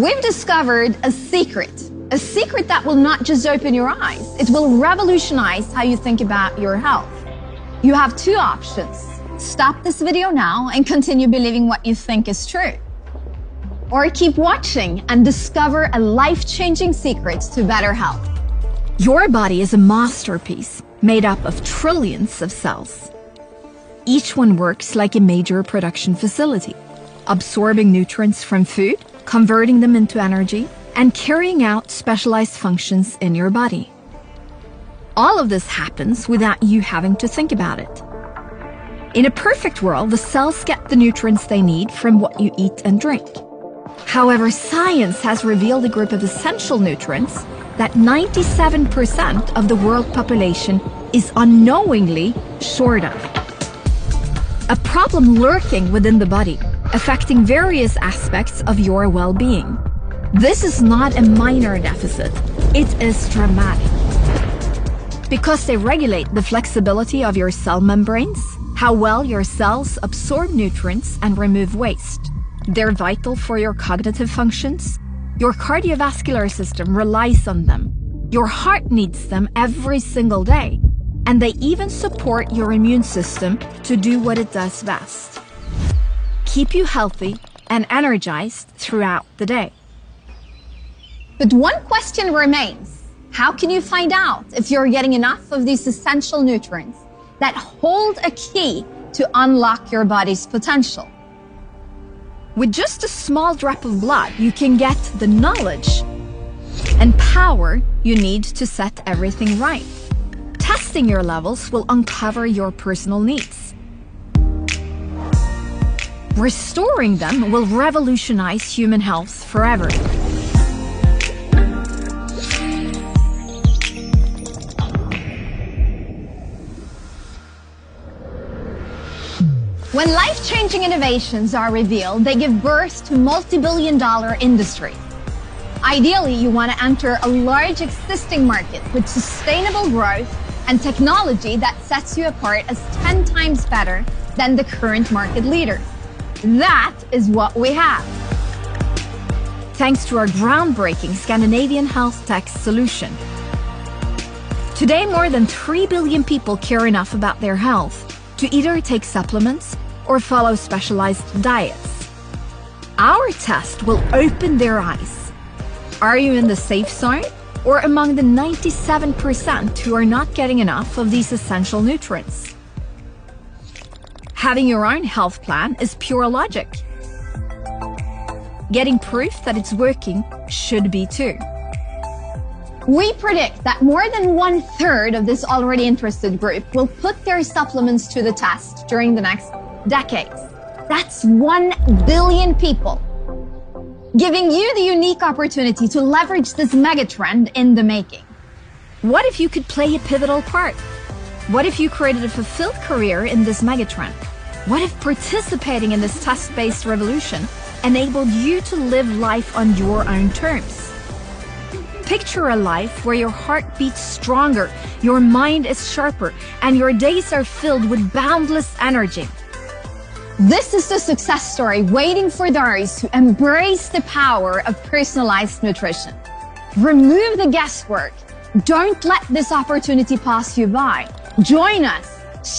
We've discovered a secret that will not just open your eyes, it will revolutionize how you think about your health. You have two options. Stop this video now and continue believing what you think is true. Or keep watching and discover a life-changing secret to better health. Your body is a masterpiece made up of trillions of cells. Each one works like a major production facility, absorbing nutrients from food, converting them into energy, and carrying out specialized functions in your body. All of this happens without you having to think about it. In a perfect world, the cells get the nutrients they need from what you eat and drink. However, science has revealed a group of essential nutrients that 97% of the world population is unknowingly short of. A problem lurking within the body, affecting various aspects of your well-being. This is not a minor deficit, it is dramatic. Because they regulate the flexibility of your cell membranes, how well your cells absorb nutrients and remove waste. They're vital for your cognitive functions. Your cardiovascular system relies on them. Your heart needs them every single day. And they even support your immune system to do what it does best. Keep you healthy and energized throughout the day. But one question remains. How can you find out if you're getting enough of these essential nutrients that hold a key to unlock your body's potential? With just a small drop of blood, you can get the knowledge and power you need to set everything right. Testing your levels will uncover your personal needs. Restoring them will revolutionize human health forever. When life-changing innovations are revealed, they give birth to multi-billion-dollar industries. Ideally, you want to enter a large existing market with sustainable growth and technology that sets you apart as 10 times better than the current market leaders. That is what we have. Thanks to our groundbreaking Scandinavian health tech solution. Today, more than 3 billion people care enough about their health to either take supplements or follow specialized diets. Our test will open their eyes. Are you in the safe zone or among the 97% who are not getting enough of these essential nutrients? Having your own health plan is pure logic. Getting proof that it's working should be too. We predict that more than 1/3 of this already interested group will put their supplements to the test during the next decades. That's 1 billion people, giving you the unique opportunity to leverage this megatrend in the making. What if you could play a pivotal part? What if you created a fulfilled career in this megatrend? What if participating in this test-based revolution enabled you to live life on your own terms? Picture a life where your heart beats stronger, your mind is sharper, and your days are filled with boundless energy. This is the success story waiting for those who embrace the power of personalized nutrition. Remove the guesswork. Don't let this opportunity pass you by. Join us.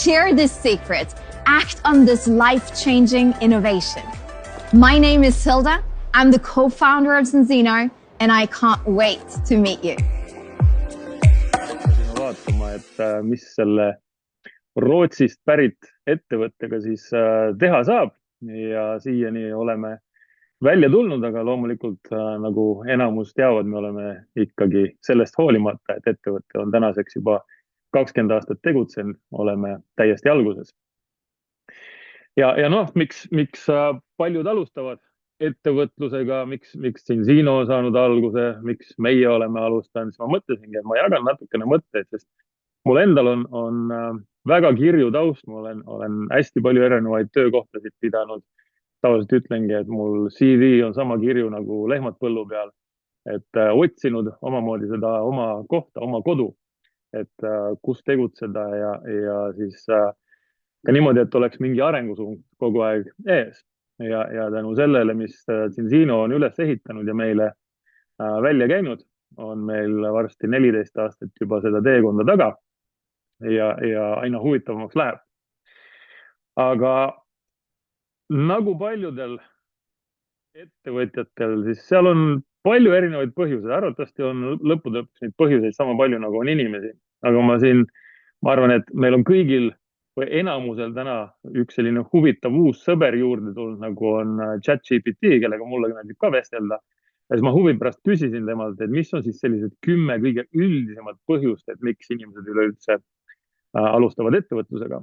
Share this secret. Act on this life-changing innovation. My name is Hilda. I'm the co-founder of Sensino, and I can't wait to meet you. Vaatama, et mis selle Rootsist pärit ettevõttega siis teha saab ja siiani oleme välja tulnud, aga loomulikult nagu enamus teavad, me oleme ikkagi sellest hoolimata, et ettevõte on tänaseks juba 20 aastat tegutsenud, oleme täiesti alguses. Ja noh, miks paljud alustavad ettevõtlusega, miks Sensino on saanud alguse, miks meie oleme alustanud, siis ma mõtlesingi, et ma jagan natukene mõtteid, sest mul endal on väga kirju taust, ma olen hästi palju erinevaid töökohtasid pidanud. Tavaliselt ütlengi, et mul CV on sama kirju nagu lehmad põllu peal, et otsinud omamoodi seda oma kohta, oma kodu, et kus tegutseda ja siis ka niimoodi, et oleks mingi arengusuund kogu aeg ees. ja tänu sellele, mis Zinzino on üles ehitanud ja meile välja käinud, on meil varsti 14 aastat juba seda teekonda taga ja aina huvitavamaks läheb. Aga nagu paljudel ettevõtjatel, siis seal on palju erinevaid põhjuseid, arvatavasti on lõppude lõpuks neid põhjuseid sama palju, nagu on inimesi. aga ma arvan, et meil on kõigil või enamusel täna üks selline huvitav uus sõber juurde tulnud, nagu on ChatGPT, kellega mulle meeldib ka vestelda. ja siis ma huvi pärast küsisin temalt, et mis on siis sellised 10 kõige üldisemat põhjust, et miks inimesed üleüldse alustavad ettevõtlusega.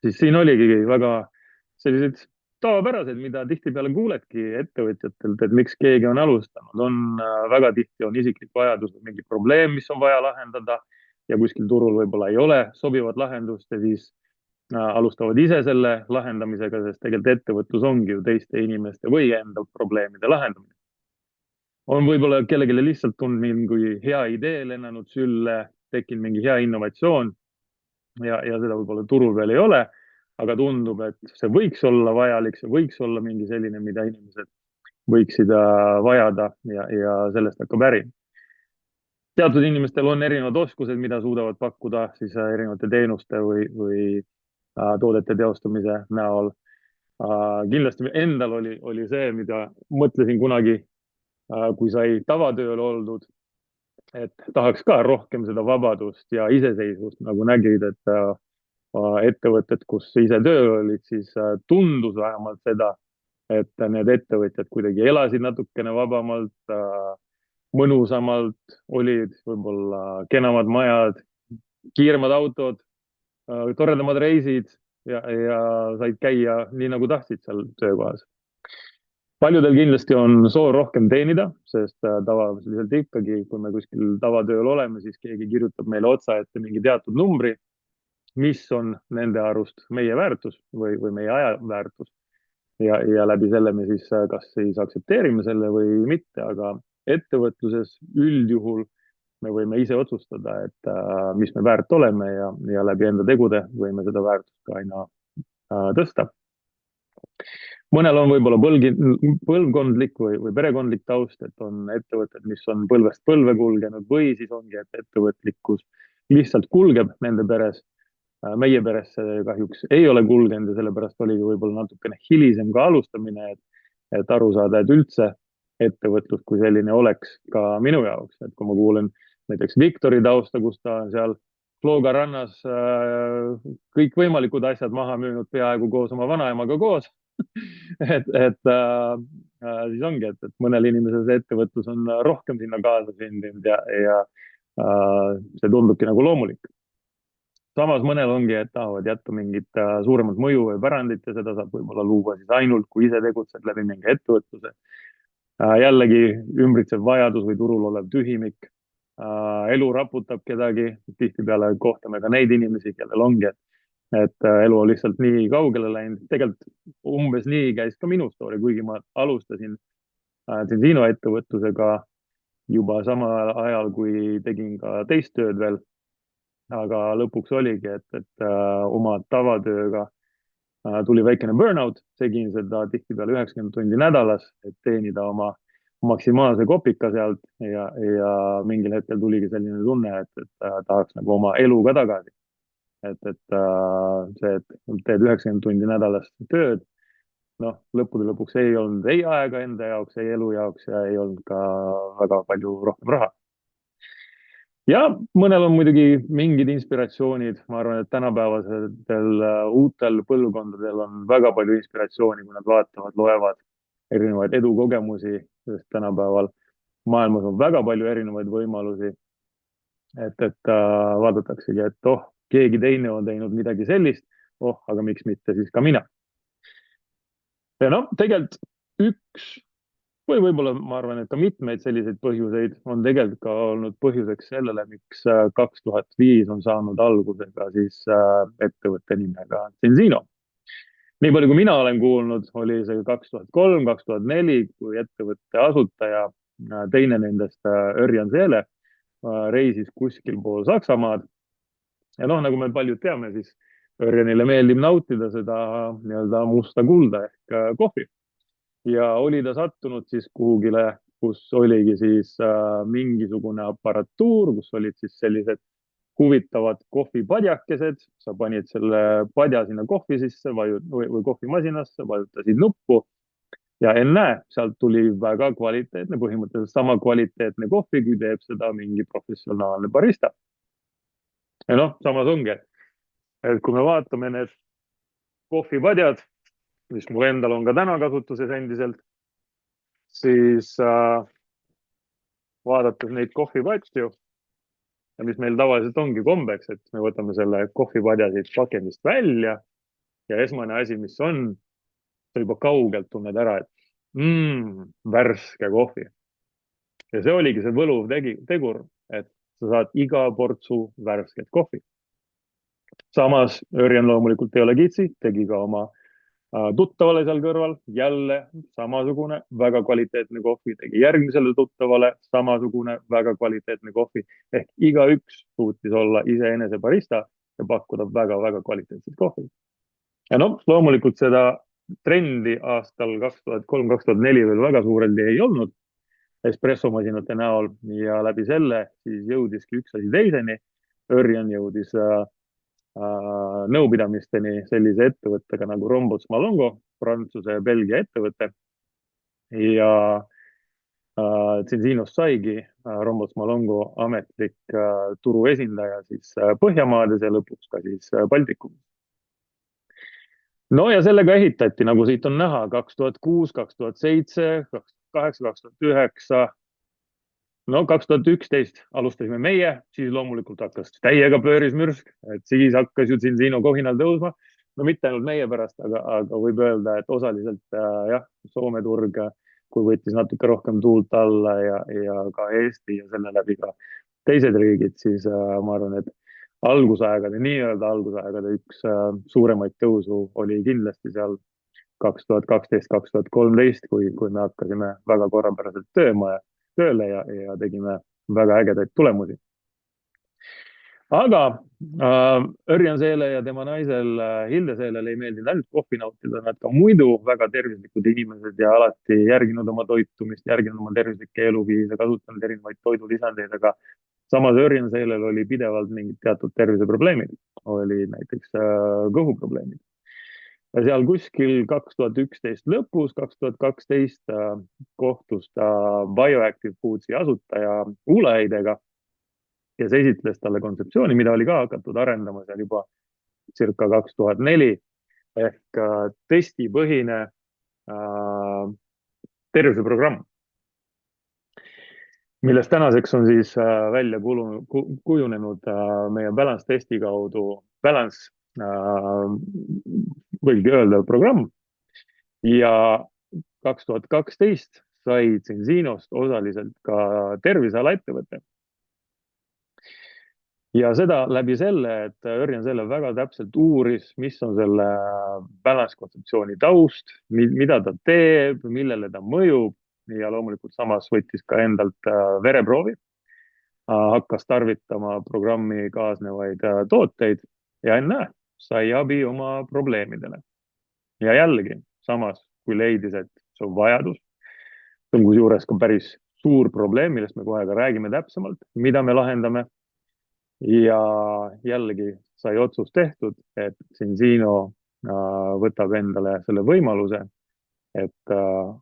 siis siin oligi väga sellised tavapärased, mida tihtipeale kuuledki ettevõtjatelt, et miks keegi on alustanud, väga tihti on isiklik vajadus või mingi probleem, mis on vaja lahendada ja kuskil turul võib-olla ei ole sobivat lahendust ja siis alustavad ise selle lahendamisega, sest tegelikult ettevõtlus ongi ju teiste inimeste või enda probleemide lahendamine. on võib-olla kellelegi lihtsalt tulnud mingi hea idee lennanud sülle, tekkinud mingi hea innovatsioon ja seda võib-olla turul veel ei ole, aga tundub, et see võiks olla vajalik, see võiks olla mingi selline, mida inimesed võiksid vajada ja sellest hakkab äri. teatud inimestel on erinevad oskused, mida suudavad pakkuda siis erinevate teenuste või toodete teostamise näol. kindlasti endal oli see, mida mõtlesin kunagi, kui sai tavatööl oldud, et tahaks ka rohkem seda vabadust ja iseseisvust, nagu nägid, et ettevõtted, kus ise tööl olid, siis tundus vähemalt seda, et need ettevõtjad kuidagi elasid natukene vabamalt, mõnusamalt, olid võib-olla kenamad majad, kiiremad autod, toredamad reisid ja said käia nii, nagu tahtsid seal töökohas. paljudel kindlasti on soov rohkem teenida, sest tavaliselt ikkagi, kui me kuskil tavatööl oleme, siis keegi kirjutab meile otsa ette mingi teatud numbri, mis on nende arust meie väärtus või meie aja väärtus. ja läbi selle me siis kas siis aktsepteerime selle või mitte, aga ettevõtluses üldjuhul me võime ise otsustada, et mis me väärt oleme ja läbi enda tegude võime seda väärtust ka aina tõsta. mõnel on võib-olla põlvkondlik või perekondlik taust, et on ettevõtted, mis on põlvest põlve kulgenud või siis ongi, et ettevõtlikkus lihtsalt kulgeb nende peres. meie peres see kahjuks ei ole kulgenud ja sellepärast oligi võib-olla natukene hilisem ka alustamine, et aru saada, et üldse ettevõtlus kui selline oleks ka minu jaoks, et kui ma kuulen näiteks Viktori tausta, kus ta on seal Klooga rannas kõikvõimalikud asjad maha müünud peaaegu koos oma vanaemaga koos et siis ongi, et mõnel inimesel see ettevõtlus on rohkem sinna kaasa sündinud ja see tundubki nagu loomulik. samas mõnel ongi, et tahavad jätta mingit suuremat mõju või pärandit ja seda saab võib-olla luua siis ainult, kui ise tegutsed läbi mingi ettevõtluse. jällegi ümbritsev vajadus või turul olev tühimik. elu raputab kedagi, tihtipeale kohtame ka neid inimesi, kellel ongi, et elu on lihtsalt nii kaugele läinud. tegelikult umbes nii käis ka minu story, kuigi ma alustasin Zinzino ettevõtlusega juba samal ajal, kui tegin ka teist tööd veel. aga lõpuks oligi, et oma tavatööga tuli väikene burnout, tegin seda tihtipeale 90 tundi nädalas, et teenida oma maksimaalse kopika sealt ja mingil hetkel tuligi selline tunne, et tahaks nagu oma elu ka tagasi. et see, et teed 90 tundi nädalas tööd, noh, lõppude lõpuks ei olnud ei aega enda jaoks, ei elu jaoks ja ei olnud ka väga palju rohkem raha. ja mõnel on muidugi mingid inspiratsioonid, ma arvan, et tänapäevasel uutel põlvkondadel on väga palju inspiratsiooni, kui nad vaatavad, loevad erinevaid edukogemusi, sest tänapäeval maailmas on väga palju erinevaid võimalusi. et vaadataksegi, et keegi teine on teinud midagi sellist, aga miks mitte siis ka mina. ja noh, tegelikult üks või võib-olla ma arvan, et ka mitmeid selliseid põhjuseid on tegelikult ka olnud põhjuseks sellele, miks 2005 on saanud alguse ka siis ettevõtte nimega Zinzino. nii palju, kui mina olen kuulnud, oli see 2003, 2004, kui ettevõtte asutaja, teine nendest, Örjan Seele, reisis kuskil pool Saksamaad. ja noh, nagu me paljud teame, siis Örjanile meeldib nautida seda nii-öelda musta kulda ehk kohvi ja oli ta sattunud siis kuhugile, kus oligi siis mingisugune aparatuur, kus olid siis sellised huvitavad kohvipadjakesed, sa panid selle padja sinna kohvi sisse või kohvimasinasse, vajutasid nuppu ja ennäe, sealt tuli väga kvaliteetne, põhimõtteliselt sama kvaliteetne kohvi, kui teeb seda mingi professionaalne barista. Ja noh, samas ongi, et kui me vaatame need kohvipadjad, mis mul endal on ka täna kasutuses endiselt, siis vaadates neid kohvipatju ja mis meil tavaliselt ongi kombeks, et me võtame selle kohvipadja siit pakendist välja ja esmane asi, mis on, sa juba kaugelt tunned ära, et värske kohvi. Ja see oligi see võluv tegur, et sa saad iga portsu värsket kohvi. Samas Örjan loomulikult ei ole kitsi, tegi ka oma tuttavale seal kõrval jälle samasugune väga kvaliteetne kohvi, tegi järgmisele tuttavale samasugune väga kvaliteetne kohvi ehk igaüks suutis olla iseenese barista ja pakkuda väga-väga kvaliteetset kohvi. Ja noh, loomulikult seda trendi aastal 2003-2004 veel väga suureldi ei olnud espressomasinate näol ja läbi selle siis jõudiski üks asi teiseni. Örjan jõudis nõupidamisteni sellise ettevõttega nagu Rombots Malongo, Prantsuse ja Belgia ettevõte. Ja Zinzinost saigi Rombots Malongo ametlik turuesindaja siis Põhjamaades ja lõpuks ka siis Baltikumis. No ja sellega ehitati, nagu siit on näha, 2006, 2007, 2008, 2009. No 2011 alustasime meie, siis loomulikult hakkas täiega pöörismürsk, et siis hakkas ju Zinzino kohinal tõusma. No mitte ainult meie pärast, aga võib öelda, et osaliselt jah, Soome turg, kui võttis natuke rohkem tuult alla ja ka Eesti ja selle läbi ka teised riigid, siis ma arvan, et nii-öelda algusaegade üks suuremaid tõusu oli kindlasti seal 2012-2013, kui me hakkasime väga korrapäraselt tööle ja tegime väga ägedaid tulemusi. Aga Örjan Seele ja tema naisel Hilde Seelel ei meeldinud ainult kohvi nautida, nad ka muidu väga tervislikud inimesed ja alati järginud oma toitumist, järginud oma tervislikke eluviise, kasutanud erinevaid toidulisandeid, aga samas Örjan Seelel oli pidevalt mingid teatud terviseprobleemid, oli näiteks kõhuprobleemid. Ja seal kuskil 2011 lõpus, 2012 kohtus ta Bioactive Foodsi asutaja Ulla Heidega, kes esitles talle kontseptsiooni, mida oli ka hakatud arendama seal juba circa 2004 ehk testipõhine terviseprogramm, millest tänaseks on siis välja kujunenud meie Balance testi kaudu Balance võigi öelda programm ja 2012 sai Zinzinost osaliselt ka terviseala ettevõte. Ja seda läbi selle, et Örjan Seele väga täpselt uuris, mis on selle Balance kontseptsiooni taust, mida ta teeb, millele ta mõjub ja loomulikult samas võttis ka endalt vereproovi, hakkas tarvitama programmi kaasnevaid tooteid ja ennäe, sai abi oma probleemidele. Ja jällegi, samas kui leidis, et see on vajadus, see on kusjuures ka päris suur probleem, millest me kohe ka räägime täpsemalt, mida me lahendame. Ja jällegi sai otsus tehtud, et Zinzino võtab endale selle võimaluse, et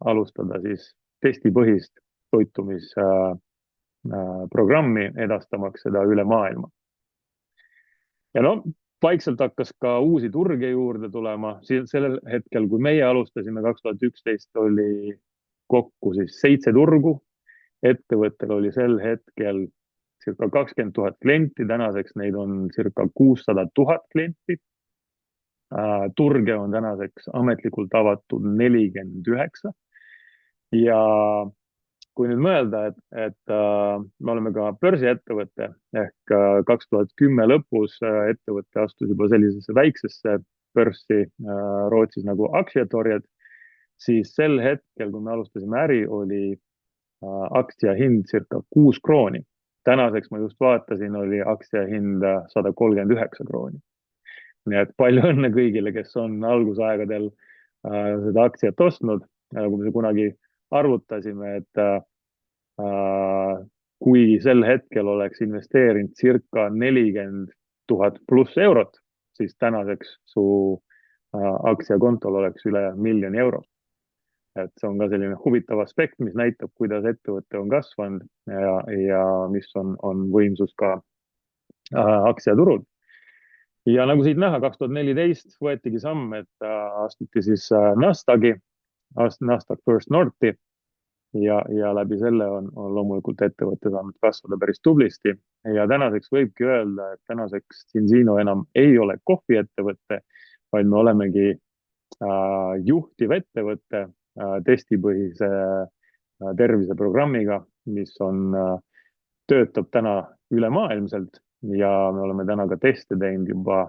alustada siis testipõhist toitumisprogrammi edastamaks seda üle maailma. Ja no, vaikselt hakkas ka uusi turge juurde tulema. Sellel hetkel, kui meie alustasime 2011, oli kokku siis 7 turgu. Ettevõttel oli sel hetkel circa 20 000 klienti, tänaseks neid on circa 600 000 klienti. Turge on tänaseks ametlikult avatud 49. Ja kui nüüd mõelda, et me oleme ka börsiettevõte ehk 2010 lõpus ettevõte astus juba sellisesse väiksesse börssi Rootsis nagu aktsiatorjed, siis sel hetkel, kui me alustasime äri, oli aktsia hind circa 6 krooni. Tänaseks ma just vaatasin, oli aktsia hind 139 krooni. nii et palju õnne kõigile, kes on algusaegadel seda aktsiat ostnud. Kui me kunagi arvutasime, et kui sel hetkel oleks investeerinud circa 40 000 pluss eurot, siis tänaseks su aktsiakontol oleks üle 1 000 000 euro. Et see on ka selline huvitav aspekt, mis näitab, kuidas ettevõte on kasvanud ja mis on võimsus ka aktsiaturul. Ja nagu siit näha, 2014 võetigi samm, et astuti siis Nasdaq First Northi ja läbi selle on loomulikult ettevõte saanud kasvada päris tublisti. Ja tänaseks võibki öelda, et tänaseks Zinzino enam ei ole kohviettevõte, vaid me olemegi juhtiv ettevõte testipõhise terviseprogrammiga, mis töötab täna ülemaailmselt ja me oleme täna ka teste teinud juba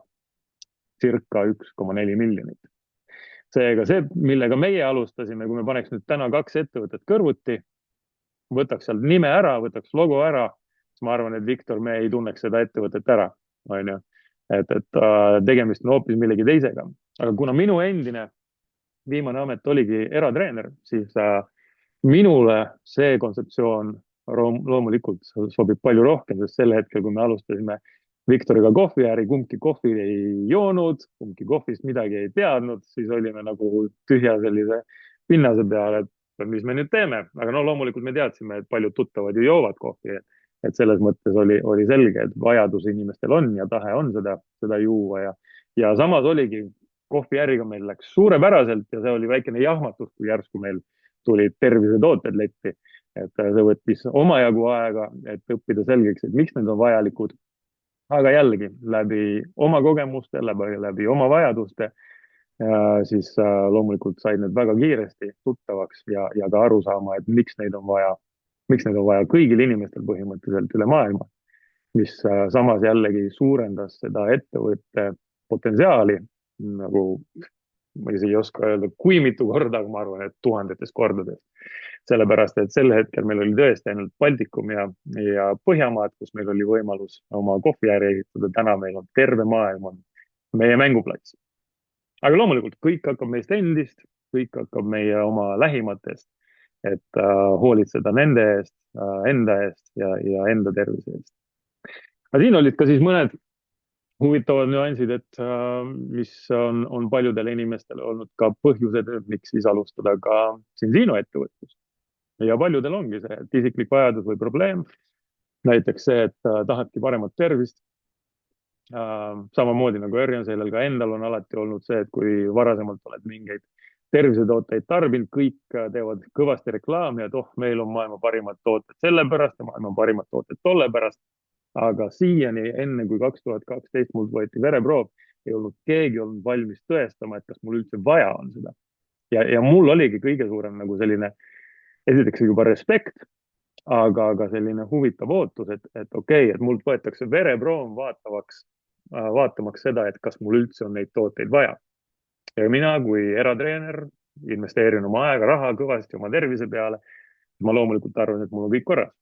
circa 1,4 miljonit. Seega see, millega meie alustasime, kui me paneks nüüd täna 2 ettevõtet kõrvuti, võtaks sealt nime ära, võtaks logo ära, siis ma arvan, et Viktor, me ei tunneks seda ettevõtet ära, on ju. Et tegemist on hoopis millegi teisega. Aga kuna minu endine viimane amet oligi eratreener, siis minule see kontseptsioon loomulikult sobib palju rohkem, sest sel hetkel, kui me alustasime Viktoriga kohviäri, kumbki kohvi ei joonud, kumbki kohvist midagi ei teadnud, siis olime nagu tühja sellise pinnase peal, et mis me nüüd teeme. Aga no loomulikult me teadsime, et paljud tuttavad ju joovad kohvi, et selles mõttes oli selge, et vajadus inimestel on ja tahe on seda juua ja samas oligi kohviäriga meil läks suurepäraselt ja see oli väikene jahmatus, kui järsku meil tulid tervisetooted letti. Et see võttis omajagu aega, et õppida selgeks, et miks need on vajalikud. Aga jällegi läbi oma kogemuste, läbi oma vajaduste, siis loomulikult said need väga kiiresti tuttavaks ja ka aru saama, et miks neid on vaja kõigil inimestel põhimõtteliselt üle maailma, mis samas jällegi suurendas seda ettevõtte potentsiaali nagu, ma isegi ei oska öelda, kui mitu korda, aga ma arvan, et tuhandetes kordades. Sellepärast, et sel hetkel meil oli tõesti ainult Baltikum ja Põhjamaad, kus meil oli võimalus oma kohviäri ehitada. Täna meil on terve maailm, on meie mänguplats. Aga loomulikult kõik hakkab meist endist, kõik hakkab meie oma lähimatest, et hoolitseda nende eest, enda eest ja enda tervise eest. Aga siin olid ka siis mõned huvitavad nüansid, et mis on paljudele inimestele olnud ka põhjused, miks siis alustada ka Zinzino ettevõtlust. Ja paljudel ongi see, et isiklik vajadus või probleem, näiteks see, et tahadki paremat tervist. Samamoodi nagu Örjan, sellel ka endal on alati olnud see, et kui varasemalt oled mingeid tervisetooteid tarbinud, kõik teevad kõvasti reklaami, et meil on maailma parimad tooted sellepärast ja maailma parimad tooted tolle pärast. Aga siiani, enne kui 2012 mul võeti vereproov, ei olnud keegi olnud valmis tõestama, et kas mul üldse vaja on seda. Ja mul oligi kõige suurem nagu selline, esiteks juba respekt, aga ka selline huvitav ootus, et okei, et mult võetakse vereproov vaatamaks seda, et kas mul üldse on neid tooteid vaja. Ja mina kui eratreener investeerin oma aega, raha kõvasti oma tervise peale. Ma loomulikult arvan, et mul on kõik korras.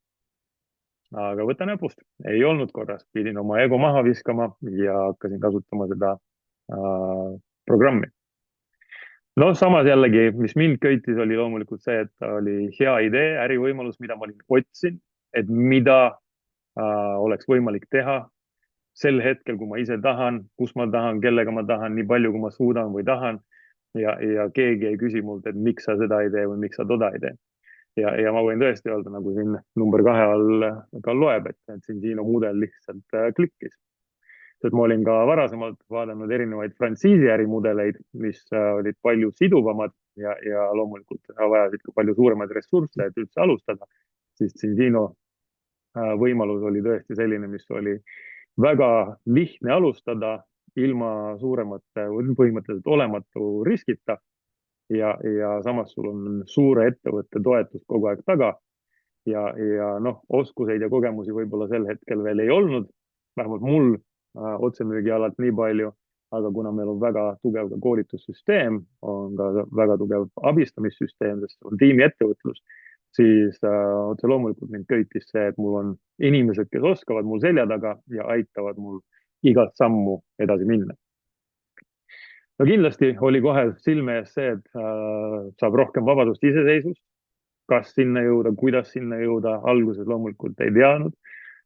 Aga võta näpust, ei olnud korras, pidin oma ego maha viskama ja hakkasin kasutama seda programmi. No samas jällegi, mis mind köitis, oli loomulikult see, et oli hea idee, ärivõimalus, mida ma otsin, et mida oleks võimalik teha sel hetkel, kui ma ise tahan, kus ma tahan, kellega ma tahan, nii palju, kui ma suudan või tahan. Ja keegi ei küsi mult, et miks sa seda ei tee või miks sa toda ei tee. Ja ma võin tõesti öelda, nagu siin number 2 all ka loeb, et Zinzino mudel lihtsalt klikkis. Sest ma olin ka varasemalt vaadanud erinevaid frantsiisiärimudeleid, mis olid palju siduvamad ja loomulikult vajasid ka palju suuremaid ressursse, et üldse alustada. Siis Zinzino võimalus oli tõesti selline, mis oli väga lihtne alustada ilma suuremate, põhimõtteliselt olematu riskita. Ja samas sul on suure ettevõtte toetus kogu aeg taga ja oskuseid ja kogemusi võib-olla sel hetkel veel ei olnud, vähemalt mul otsemüügi alalt nii palju, aga kuna meil on väga tugev ka koolitussüsteem, on ka väga tugev abistamissüsteem, sest on tiimiettevõtlus, siis otse loomulikult mind köitis see, et mul on inimesed, kes oskavad mul selja taga ja aitavad mul igat sammu edasi minna. no kindlasti oli kohe silme ees see, et saab rohkem vabadust, iseseisvust, kas sinna jõuda, kuidas sinna jõuda, alguses loomulikult ei teadnud.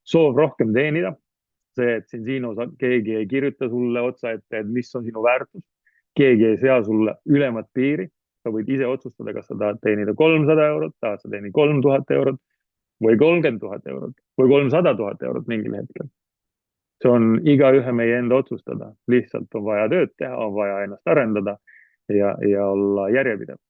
Soov rohkem teenida, see, et siin Siinos keegi ei kirjuta sulle otsa ette, et mis on sinu väärtus, keegi ei sea sulle ülemat piiri, sa võid ise otsustada, kas sa tahad teenida 300 eurot, tahad sa teenida 3000 eurot või 30 000 eurot või 300 000 eurot mingil hetkel. See on igaühe meie enda otsustada, lihtsalt on vaja tööd teha, on vaja ennast arendada ja olla järjepidev.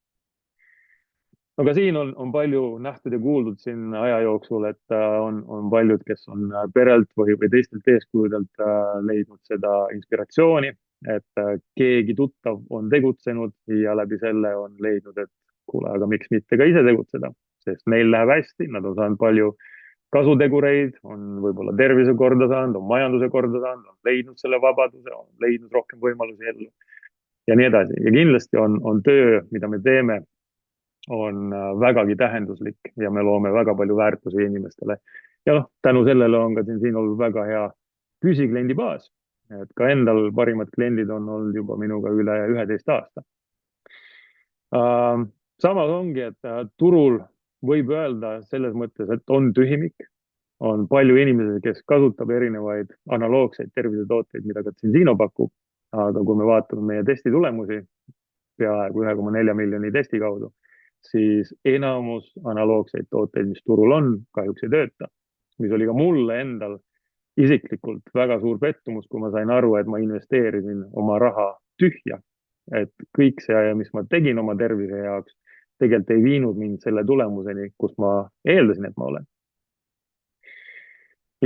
Aga siin on palju nähtud ja kuuldud siin aja jooksul, et on paljud, kes on perelt või teistelt eeskujudelt leidnud seda inspiratsiooni, et keegi tuttav on tegutsenud ja läbi selle on leidnud, et kuule, aga miks mitte ka ise tegutseda, sest neil läheb hästi, nad on saanud palju kasutegureid, on võib-olla tervise korda saanud, on majanduse korda saanud, on leidnud selle vabaduse, on leidnud rohkem võimalusi ellu ja nii edasi. Ja kindlasti on töö, mida me teeme, on vägagi tähenduslik ja me loome väga palju väärtusi inimestele. Ja noh, tänu sellele on ka siin olnud väga hea püsikliendi baas. Et ka endal parimad kliendid on olnud juba minuga üle 11 aasta. Samas ongi, et turul võib öelda selles mõttes, et on tühimik, on palju inimesi, kes kasutab erinevaid analoogseid tervisetooteid, mida ka Zinzino pakub. Aga kui me vaatame meie testi tulemusi, peaaegu 1,4 miljoni testi kaudu, siis enamus analoogseid tooteid, mis turul on, kahjuks ei tööta. Mis oli ka mulle endal isiklikult väga suur pettumus, kui ma sain aru, et ma investeerisin oma raha tühja. Et kõik see, mis ma tegin oma tervise jaoks, tegelikult ei viinud mind selle tulemuseni, kus ma eeldasin, et ma olen.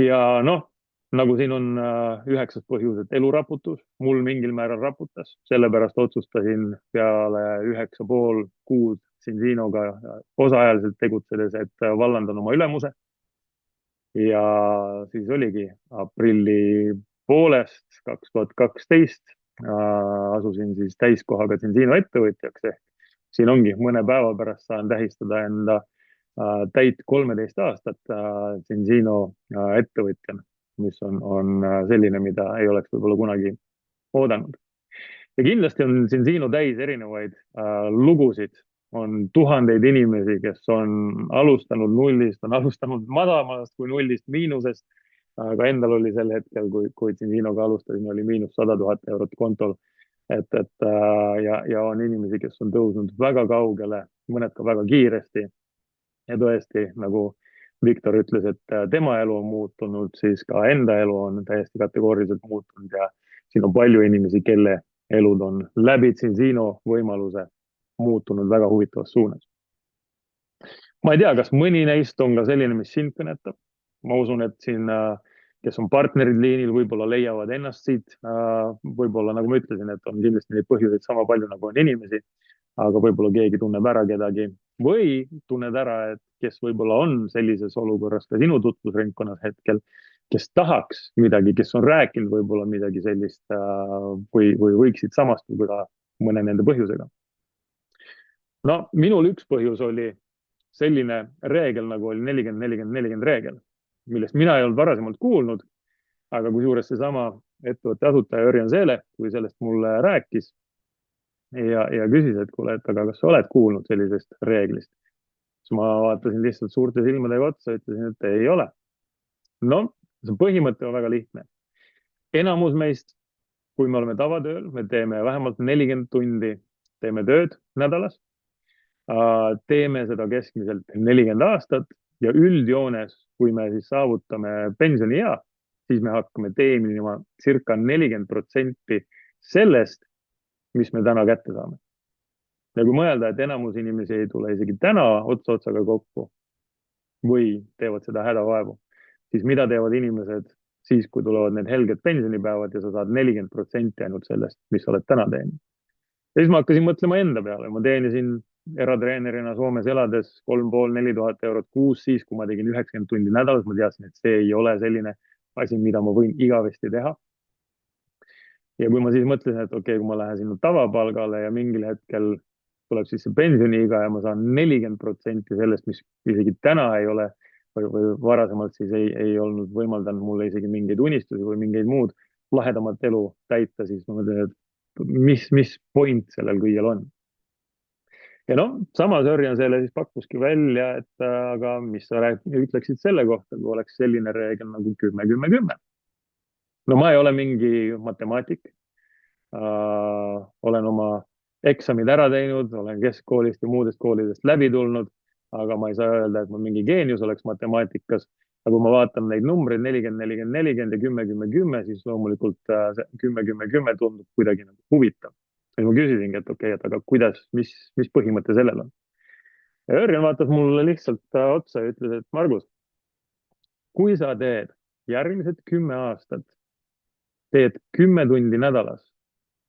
Ja noh, nagu siin on 9. põhjus, et eluraputus, mul mingil määral raputas, sellepärast otsustasin peale 9,5 kuud Zinzinoga osaajaliselt tegutsedes, et vallandan oma ülemuse. Ja siis oligi aprilli poolest 2012 asusin siis täiskohaga Zinzino ettevõtjaks. Ehk siin ongi mõne päeva pärast saan tähistada enda täit 13 aastat Zinzino ettevõtjana, mis on selline, mida ei oleks võib-olla kunagi oodanud. Ja kindlasti on Zinzino täis erinevaid lugusid, on tuhandeid inimesi, kes on alustanud nullist, on alustanud madalamast kui nullist, miinusest. Aga endal oli sel hetkel, kui Zinzinoga alustasin, oli miinus 100 000 eurot kontol. Ja on inimesi, kes on tõusnud väga kaugele, mõned ka väga kiiresti. Ja tõesti, nagu Viktor ütles, et tema elu on muutunud, siis ka enda elu on täiesti kategooriliselt muutunud ja siin on palju inimesi, kelle elud on läbi Zinzino võimaluse muutunud väga huvitavas suunas. Ma ei tea, kas mõni neist on ka selline, mis sind kõnetab. Ma usun, et siin, kes on partnerid liinil, võib-olla leiavad ennast siit. Võib-olla, nagu ma ütlesin, et on kindlasti neid põhjuseid sama palju, nagu on inimesi, aga võib-olla keegi tunneb ära kedagi või tunned ära, et kes võib-olla on sellises olukorras ka sinu tutvusringkonnas hetkel, kes tahaks midagi, kes on rääkinud võib-olla midagi sellist või võiksid samastuda mõne nende põhjusega. No minul üks põhjus oli selline reegel, nagu oli 40-40-40 reegel, millest mina ei olnud varasemalt kuulnud, aga kusjuures seesama ettevõtte asutaja Örjan Seele, kui sellest mulle rääkis ja küsis, et kuule, et aga kas sa oled kuulnud sellisest reeglist, siis ma vaatasin lihtsalt suurte silmadega otsa ja ütlesin, et ei ole. No, see põhimõte on väga lihtne. Enamus meist, kui me oleme tavatööl, me teeme vähemalt 40 tundi, teeme tööd nädalas. Teeme seda keskmiselt 40 aastat ja üldjoones, kui me siis saavutame pensioniea, siis me hakkame teenima circa 40% sellest, mis me täna kätte saame. Ja kui mõelda, et enamus inimesi ei tule isegi täna otsa-otsaga kokku või teevad seda hädavaevu, siis mida teevad inimesed siis, kui tulevad need helged pensionipäevad ja sa saad 40% ainult sellest, mis oled täna teeninud. Ja siis ma hakkasin mõtlema enda peale. Ma teenisin eratreenerina Soomes elades 3,5-4 tuhat eurot kuus siis, kui ma tegin 90 tundi nädalas. Ma teadsin, et see ei ole selline asi, mida ma võin igavesti teha. Ja kui ma siis mõtlesin, et okei, kui ma lähen sinna tavapalgale ja mingil hetkel tuleb siis see pensioniiga ja ma saan 40% sellest, mis isegi täna ei ole või varasemalt siis ei olnud võimaldanud mulle isegi mingeid unistusi või mingeid muud lahedamat elu täita, siis ma mõtlesin, et mis point sellel kõigel on. Ja noh, samas Örjan selle siis pakkuski välja, et aga mis sa ütleksid selle kohta, kui oleks selline reegel nagu 10-10-10. No ma ei ole mingi matemaatik. Olen oma eksamid ära teinud, olen keskkoolist ja muudest koolidest läbi tulnud, aga ma ei saa öelda, et ma mingi geenius oleks matemaatikas. Aga kui ma vaatan neid numbreid 40-40-40 ja 10-10-10, siis loomulikult see 10-10-10 tundub kuidagi nagu huvitav. Ja ma küsisingi, et okei, et aga kuidas, mis põhimõte sellel on? Ja Jörgen vaatas mulle lihtsalt otsa ja ütles, et Margus, kui sa teed järgmised 10 aastat, teed 10 tundi nädalas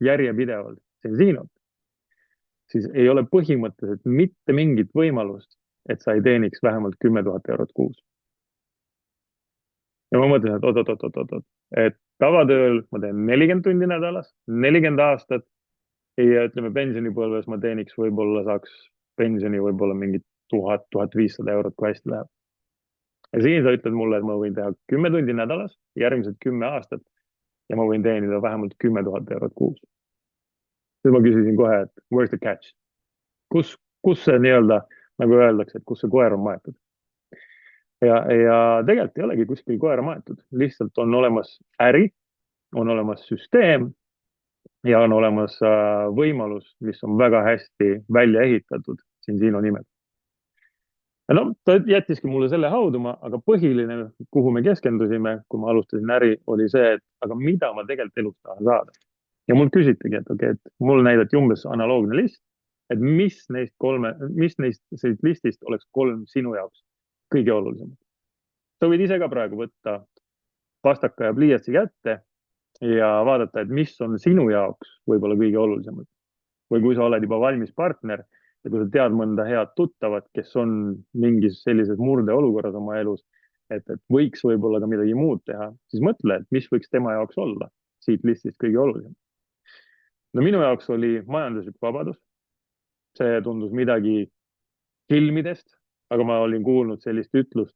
järjepidevalt sensiinot, siis ei ole põhimõtteliselt mitte mingit võimalust, et sa ei teeniks vähemalt 10 000 eurot kuus. Ja ma mõtlesin, et oot, et tavatööl ma teen 40 tundi nädalas, 40 aastat ja ütleme pensionipõlves ma teeniks võib-olla saaks pensioni võib-olla mingi 1000-1500 eurot, kui hästi läheb. Ja siin sa ütled mulle, et ma võin teha 10 tundi nädalas, järgmised 10 aastat ja ma võin teenida vähemalt 10 000 eurot kuus. Siis ma küsisin kohe, et where's the catch? Kus see nii-öelda, nagu öeldakse, et kus see koer on maetud? Ja tegelikult ei olegi kuskil koera maetud, lihtsalt on olemas äri, on olemas süsteem ja on olemas võimalus, mis on väga hästi välja ehitatud siin Siino nimel. Ja no, ta jättiski mulle selle hauduma, aga põhiline, kuhu me keskendusime, kui ma alustasin äri, oli see, et aga mida ma tegelikult elus tahan saada. Ja mul küsitigi, et okei, et mul näidati umbes analoogne list, et mis neist sellest listist oleks 3 sinu jaoks kõige olulisemad. Sa võid ise ka praegu võtta pastaka ja pliiatsi kätte ja vaadata, et mis on sinu jaoks võib-olla kõige olulisemad. Või kui sa oled juba valmis partner ja kui sa tead mõnda head tuttavat, kes on mingis sellises murdeolukorras oma elus, et võiks võib-olla ka midagi muud teha, siis mõtle, et mis võiks tema jaoks olla siit listist kõige olulisem. No minu jaoks oli majanduslik vabadus. See tundus midagi filmidest, aga ma olin kuulnud sellist ütlust,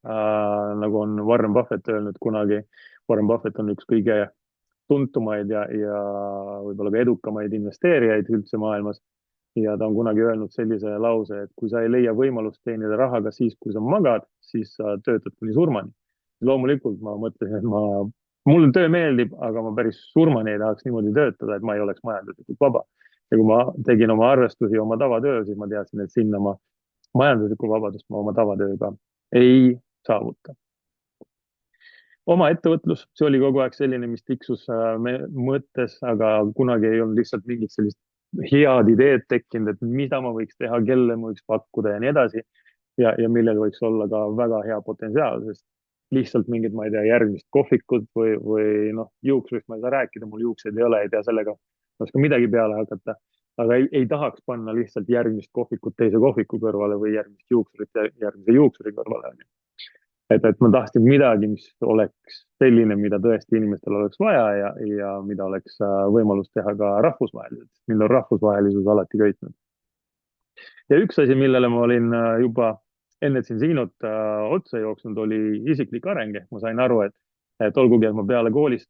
nagu on Warren Buffett öelnud kunagi. Warren Buffett on üks kõige tuntumaid ja võib-olla ka edukamaid investeerijaid üldse maailmas. Ja ta on kunagi öelnud sellise lause, et kui sa ei leia võimalust teenida raha ka siis, kui sa magad, siis sa töötad kuni surmani. Loomulikult ma mõtlesin, et mulle töö meeldib, aga ma päris surmani ei tahaks niimoodi töötada, et ma ei oleks majanduslikult vaba. Ja kui ma tegin oma arvestusi oma tavatöö, siis ma teadsin, et sinna ma majanduslikku vabadust ma oma tavatööga ei saavuta. Oma ettevõtlus, see oli kogu aeg selline, mis tiksus mõttes, aga kunagi ei olnud lihtsalt mingit sellist head ideed tekkinud, et mida ma võiks teha, kelle ma võiks pakkuda ja nii edasi. Ja millel võiks olla ka väga hea potentsiaal, sest lihtsalt mingid, ma ei tea, järgmist kohvikut või noh, juuksurist ma ei saa rääkida, mul juukseid ei ole, ei tea sellega, ma oskan midagi peale hakata. Aga ei tahaks panna lihtsalt järgmist kohvikut teise kohviku kõrvale või järgmist juuksurit järgmise juuksuri kõrvale. Et ma tahtsin midagi, mis oleks selline, mida tõesti inimestel oleks vaja ja mida oleks võimalus teha ka rahvusvaheliselt. Mind on rahvusvahelisus alati köitnud. Ja üks asi, millele ma olin juba enne Zinot otsa jooksnud, oli isiklik areng. Ma sain aru, et olgugi, et ma peale koolist,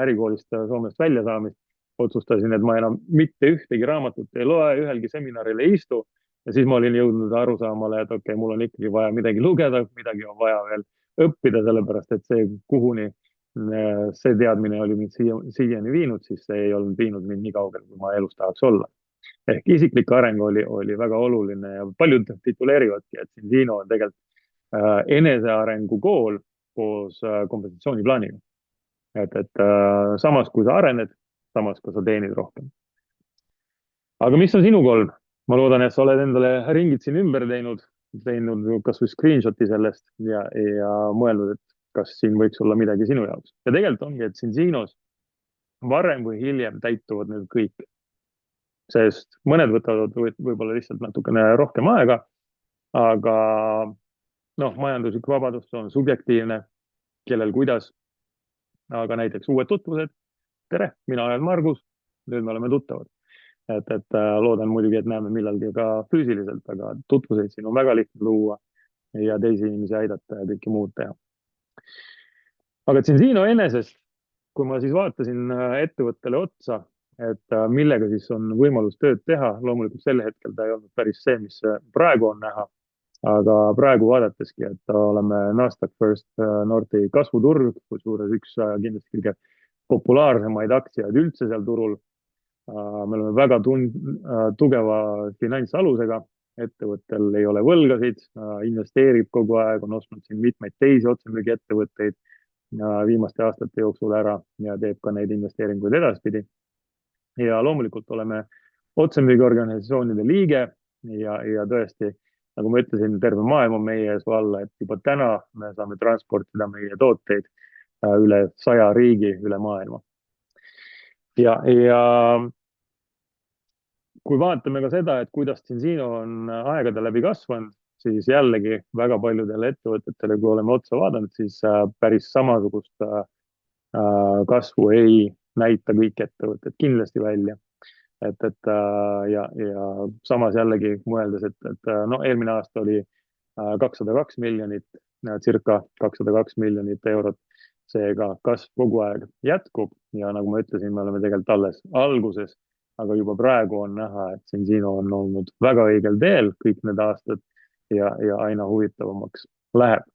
ärikoolist Soomest välja saamist, otsustasin, et ma enam mitte ühtegi raamatut ei loe, ühelgi seminaril ei istu. Ja siis ma olin jõudnud arusaamale, et okei, mul on ikkagi vaja midagi lugeda, midagi on vaja veel õppida, sellepärast et see, kuhuni see teadmine oli mind siiani viinud, siis see ei olnud viinud mind nii kaugele, kui ma elus tahaks olla. Ehk isiklik areng oli väga oluline ja paljud tituleerivadki, et Zino on tegelikult enesearengu kool koos kompensatsiooniplaaniga. Et samas, kui sa arened, samas ka sa teenid rohkem. Aga mis on sinu kolm? Ma loodan, et sa oled endale ringid siin ümber teinud kas või screenshoti sellest ja mõelnud, et kas siin võiks olla midagi sinu jaoks. Ja tegelikult ongi, et siin Zinos varem või hiljem täituvad need kõik. Sest mõned võtavad võib-olla lihtsalt natukene rohkem aega, aga noh, majanduslik vabadus on subjektiivne, kellel kuidas. Aga näiteks uued tutvused. Tere, mina olen Margus, nüüd me oleme tuttavad. Et loodan muidugi, et näeme millalgi ka füüsiliselt, aga tutvuseid siin on väga lihtne luua ja teisi inimesi aidata ja kõike muud teha. Aga Zino enesest kui ma siis vaatasin ettevõttele otsa, et millega siis on võimalus tööd teha, loomulikult sel hetkel ta ei olnud päris see, mis praegu on näha, aga praegu vaadateski, et oleme Nasdaq First Northi kasvuturg, kusjuures üks kindlasti kõige populaarsemaid aktsiaid üldse seal turul. Me oleme väga tugeva finantsalusega, ettevõttel ei ole võlgasid, investeerib kogu aeg, on ostnud siin mitmeid teisi otsemüügiettevõtteid viimaste aastate jooksul ära ja teeb ka neid investeeringuid edaspidi. Ja loomulikult oleme otsemüügiorganisatsioonide liige ja tõesti, nagu ma ütlesin, terve maailm on meie ees valla, et juba täna me saame transportida meie tooteid üle 100 riigi üle maailma. Ja kui vaatame ka seda, et kuidas Zinzino on aegade läbi kasvanud, siis jällegi väga paljudele ettevõtetele, kui oleme otsa vaadanud, siis päris samasugust kasvu ei näita kõik ettevõtted kindlasti välja. Ja samas jällegi mõeldes, et no eelmine aasta oli 202 miljonit, circa 202 miljonit eurot. Seega kasv kogu aeg jätkub ja nagu ma ütlesin, me oleme tegelikult alles alguses, aga juba praegu on näha, et Zinzino on olnud väga õigel teel kõik need aastad ja aina huvitavamaks läheb.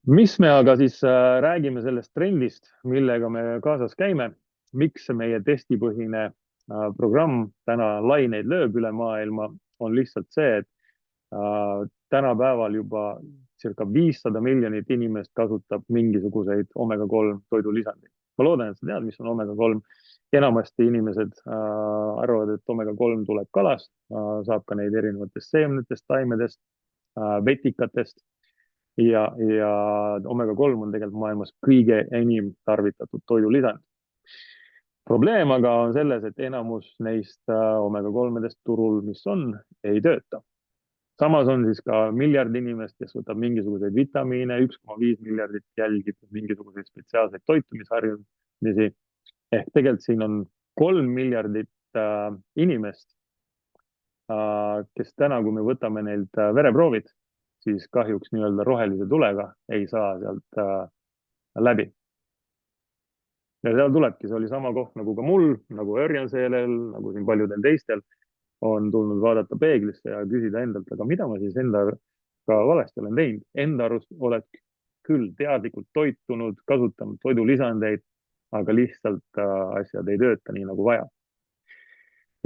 Mis me aga siis räägime sellest trendist, millega me kaasas käime, miks meie testipõhine programm täna laineid lööb üle maailma, on lihtsalt see, et tänapäeval juba circa 500 miljonit inimest kasutab mingisuguseid omega-3 toidulisandeid. Ma loodan, et sa tead, mis on omega-3. Enamasti inimesed arvavad, et omega-3 tuleb kalast, saab ka neid erinevatest seemnetest, taimedest, vetikatest ja omega-3 on tegelikult maailmas kõige enim tarvitatud toidulisand. Probleem aga on selles, et enamus neist omega-3-dest turul, mis on, ei tööta. Samas on siis ka miljard inimest, kes võtab mingisuguseid vitamiine, 1,5 miljardit jälgib mingisuguseid spetsiaalseid toitumisharjumisi. Ehk tegelikult siin on 3 miljardit inimest, kes täna, kui me võtame neilt vereproovid, siis kahjuks nii-öelda rohelise tulega ei saa sealt läbi. Ja seal tulebki, see oli sama koht nagu ka mul, nagu Örjanseelel, nagu siin paljudel teistel, on tulnud vaadata peeglisse ja küsida endalt, aga mida ma siis endaga valesti olen teinud. Enda arust oled küll teadlikult toitunud, kasutanud toidulisandeid, aga lihtsalt asjad ei tööta nii nagu vaja.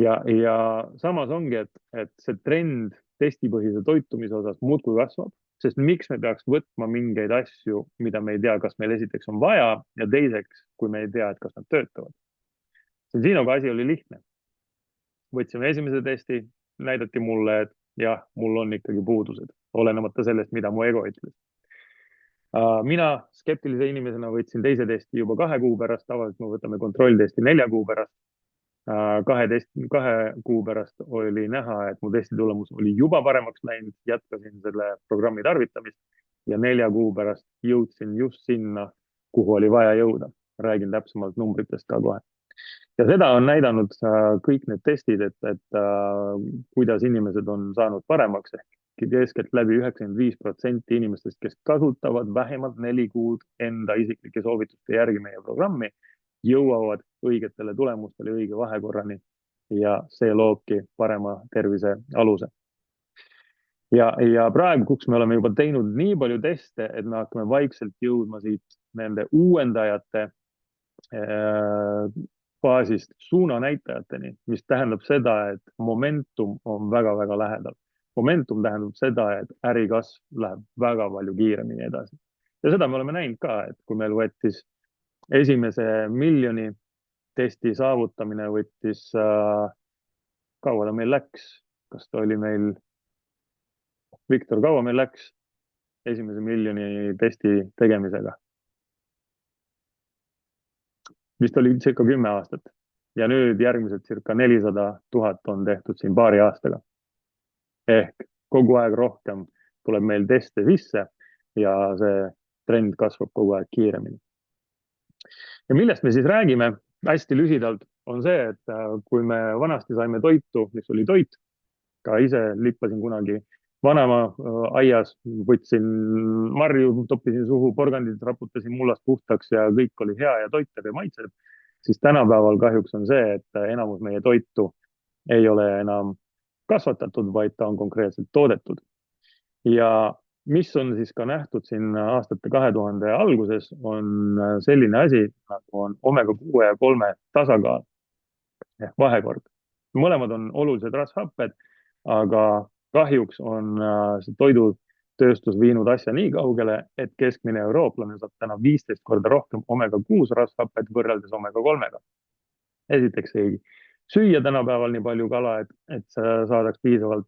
Ja samas ongi, et see trend testipõhise toitumise osas muudkui kasvab, sest miks me peaks võtma mingeid asju, mida me ei tea, kas meil esiteks on vaja ja teiseks, kui me ei tea, et kas nad töötavad. Zinzinoga asi oli lihtne. Võtsime esimese testi, näidati mulle, et jah, mul on ikkagi puudused, olenemata sellest, mida mu ego ütles. Mina skeptilise inimesena võtsin teise testi juba 2 kuu pärast, tavaliselt me võtame kontrolltesti 4 kuu pärast. 2 kuu pärast oli näha, et mu testi tulemus oli juba paremaks läinud, jätkasin selle programmi tarvitamist ja 4 kuu pärast jõudsin just sinna, kuhu oli vaja jõuda. Räägin täpsemalt numbritest ka kohe. Ja seda on näidanud kõik need testid, et kuidas inimesed on saanud paremaks, ehk keskelt läbi 95% inimestest, kes kasutavad vähemalt 4 kuud enda isiklike soovituste järgi meie programmi, jõuavad õigetele tulemustele õige vahekorrani ja see loobki parema tervise aluse. Ja praegu, kus me oleme juba teinud nii palju teste, et me hakkame vaikselt jõudma siit nende uuendajate faasist suunanäitajateni, mis tähendab seda, et momentum on väga-väga lähedal. Momentum tähendab seda, et ärikasv läheb väga palju kiiremini edasi. Ja seda me oleme näinud ka, et kui meil võttis esimese miljoni testi saavutamine võttis, kaua ta meil läks, kas ta oli meil, Viktor, kaua meil läks esimese miljoni testi tegemisega? Vist oli circa 10 aastat ja nüüd järgmised circa 400 000 on tehtud siin paari aastaga. Ehk kogu aeg rohkem tuleb meil teste sisse ja see trend kasvab kogu aeg kiiremini. Ja millest me siis räägime? Hästi lühidalt on see, et kui me vanasti saime toitu, mis oli toit, ka ise lippasin kunagi vanaema aias, võtsin marju, toppisin suhu, porgandit raputasin mullast puhtaks ja kõik oli hea ja toitev ja maitsev, siis tänapäeval kahjuks on see, et enamus meie toitu ei ole enam kasvatatud, vaid ta on konkreetselt toodetud. Ja mis on siis ka nähtud siin aastate 2000 alguses, on selline asi nagu on omega-6 ja 3 tasakaal ehk vahekord. mõlemad on olulised rasvhapped, aga kahjuks on see toidutööstus viinud asja nii kaugele, et keskmine eurooplane saab täna 15 korda rohkem omega-6 rasvhapet võrreldes omega-3-ga. esiteks ei süüa tänapäeval nii palju kala, et saadaks piisavalt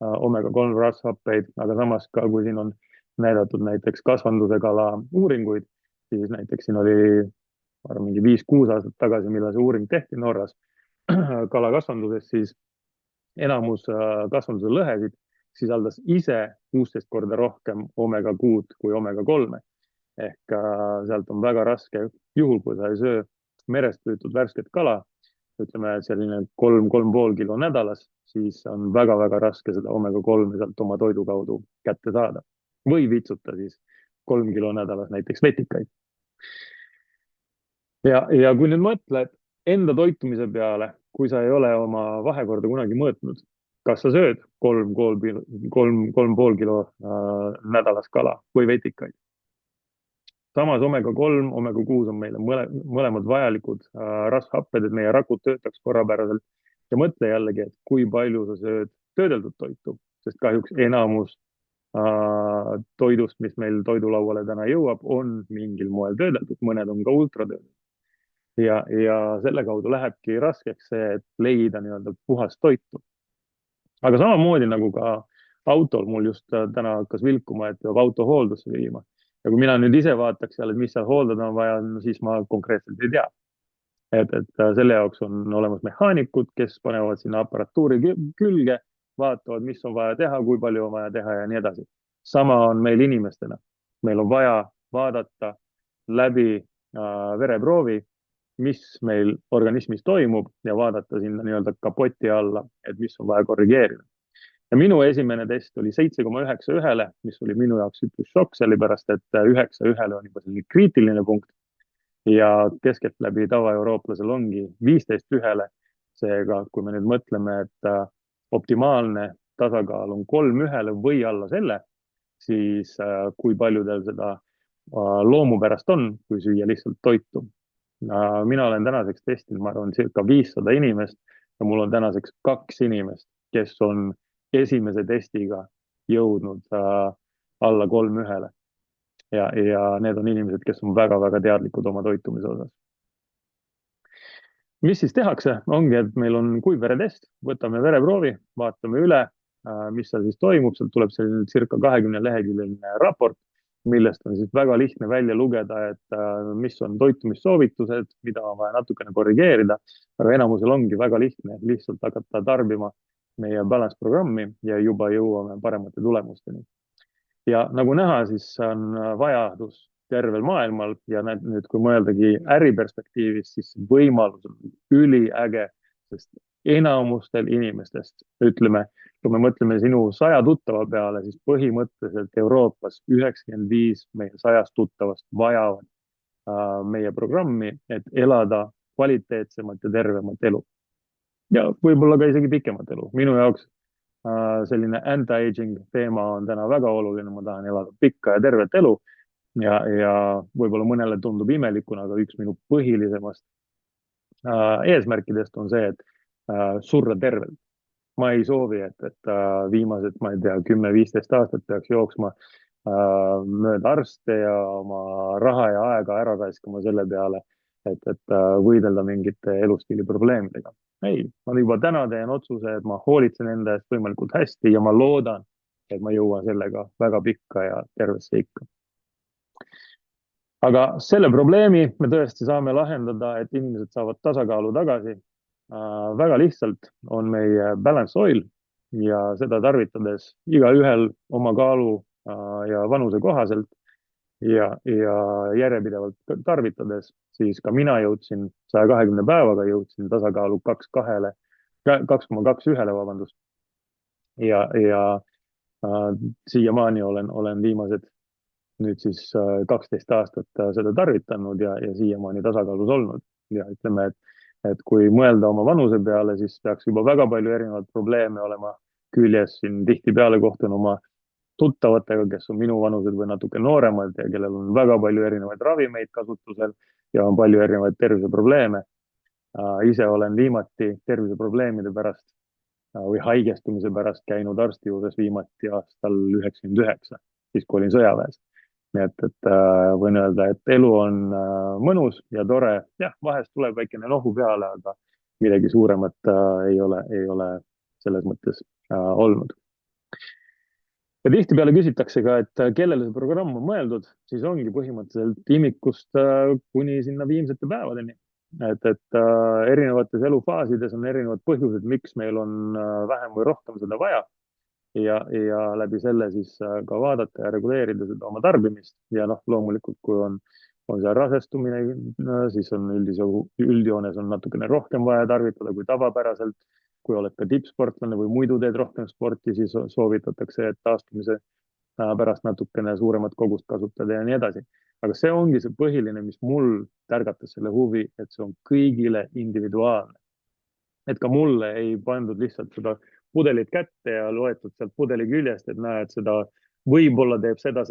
omega-3 rasvhappeid, aga samas ka, kui siin on näidatud näiteks kasvanduse kala uuringuid, siis näiteks siin oli mingi 5-6 aastat tagasi, millal see uuring tehti Norras kalakasvanduses, siis enamus kasvanduse lõhesid sisaldas ise 16 korda rohkem omega-6 kui omega-3. Ehk sealt on väga raske, juhul kui sa ei söö merest püütud värsket kala, ütleme selline 3-3,5 kilo nädalas, siis on väga-väga raske seda omega-3 sealt oma toidu kaudu kätte saada. Või vitsuta siis 3 kilo nädalas näiteks vetikaid. Ja kui nüüd mõtled enda toitumise peale, kui sa ei ole oma vahekorda kunagi mõõtnud, kas sa sööd 3,5 kilo nädalas kala või vetikaid. Samas omega-3, omega-6 on meile mõlemad vajalikud rasvhapped, et meie rakud töötaks korrapäraselt. Ja mõtle jällegi, et kui palju sa sööd töödeldud toitu, sest kahjuks enamus toidust, mis meil toidulauale täna jõuab, on mingil moel töödeldud, mõned on ka ultratöödeldud. Ja selle kaudu lähebki raskeks see, et leida nii-öelda puhast toitu. Aga samamoodi nagu ka autol, mul just täna hakkas vilkuma, et peab auto hooldusse viima. Ja kui mina nüüd ise vaataks seal, et mis seal hooldada on vaja, siis ma konkreetselt ei tea. Et selle jaoks on olemas mehaanikud, kes panevad sinna aparatuuri külge, vaatavad, mis on vaja teha, kui palju on vaja teha ja nii edasi. Sama on meil inimestena. Meil on vaja vaadata läbi vereproovi, mis meil organismis toimub ja vaadata sinna nii-öelda kapoti alla, et mis on vaja korrigeerida. Ja minu esimene test oli 7,9-1, mis oli minu jaoks ütlus šokk, sellepärast et 9-1 on juba selline kriitiline punkt ja keskeltläbi tavaeurooplasel ongi 15-1. Seega, kui me nüüd mõtleme, et optimaalne tasakaal on 3-1 või alla selle, siis kui palju teil seda loomu pärast on, kui süüa lihtsalt toitu. Mina olen tänaseks testinud, ma arvan, circa 500 inimest ja mul on tänaseks 2 inimest, kes on esimese testiga jõudnud alla 3-1. Ja need on inimesed, kes on väga-väga teadlikud oma toitumise osas. Mis siis tehakse? Ongi, et meil on kuivveretest, võtame vereproovi, vaatame üle, mis seal siis toimub, sealt tuleb selline circa 20 leheküljeline raport, millest on siis väga lihtne välja lugeda, et mis on toitumissoovitused, mida on vaja natukene korrigeerida, aga enamusel ongi väga lihtne lihtsalt hakata tarbima meie balance programmi ja juba jõuame paremate tulemusteni. Ja nagu näha, siis on vajadus tervel maailmal ja nüüd, kui mõeldagi äriperspektiivis, siis võimalus on üliäge, sest enamustel inimestest, ütleme, kui me mõtleme sinu 100 tuttava peale, siis põhimõtteliselt Euroopas 95 meie 100 tuttavast vajavad meie programmi, et elada kvaliteetsemat ja tervemat elu. Ja võib-olla ka isegi pikemat elu. Minu jaoks selline anti-aging teema on täna väga oluline, ma tahan elada pikka ja tervet elu ja võib-olla mõnele tundub imelikuna, aga üks minu põhilisemast eesmärkidest on see, et surra tervelt. Ma ei soovi, et viimased, ma ei tea, 10-15 aastat peaks jooksma mööda arste ja oma raha ja aega ära raiskama selle peale, et võidelda mingite elustiili probleemidega. Ei, ma juba täna teen otsuse, et ma hoolitsen enda eest võimalikult hästi ja ma loodan, et ma jõuan sellega väga pikka ja tervesse ikka. Aga selle probleemi me tõesti saame lahendada, et inimesed saavad tasakaalu tagasi. Väga lihtsalt on meie balance oil ja seda tarvitades igaühel oma kaalu ja vanuse kohaselt ja järjepidevalt tarvitades, siis ka mina jõudsin 120 päevaga jõudsin tasakaalu 2,2-1, vabandust. Ja Siiamaani olen viimased nüüd siis 12 aastat seda tarvitanud ja siiamaani tasakaalus olnud. Ja ütleme, et kui mõelda oma vanuse peale, siis peaks juba väga palju erinevaid probleeme olema küljes. Siin tihtipeale kohtun oma tuttavatega, kes on minu vanused või natuke nooremad ja kellel on väga palju erinevaid ravimeid kasutusel ja on palju erinevaid terviseprobleeme. Ise olen viimati terviseprobleemide pärast või haigestumise pärast käinud arsti juures viimati aastal 99, siis kui olin sõjaväes. Nii et võin öelda, et elu on mõnus ja tore. Jah, vahest tuleb väikene nohu peale, aga midagi suuremat ei ole selles mõttes olnud. Ja tihtipeale küsitakse ka, et kellele see programm on mõeldud, siis ongi põhimõtteliselt imikust kuni sinna viimsete päevadeni. Et erinevates elufaasides on erinevad põhjused, miks meil on vähem või rohkem seda vaja. Ja läbi selle siis ka vaadata ja reguleerida seda oma tarbimist. Ja loomulikult, kui on see rasestumine, siis on üldjoones on natukene rohkem vaja tarvitada kui tavapäraselt. Kui oled ka tippsportlane või muidu teed rohkem sporti, siis soovitatakse, et taastumise pärast natukene suuremat kogust kasutada ja nii edasi. Aga see ongi see põhiline, mis mul tärgatas selle huvi, et see on kõigile individuaalne. Et ka mulle ei pandud lihtsalt seda pudelit kätte ja loetud sealt pudeli küljest, et näed, seda võib-olla teeb seda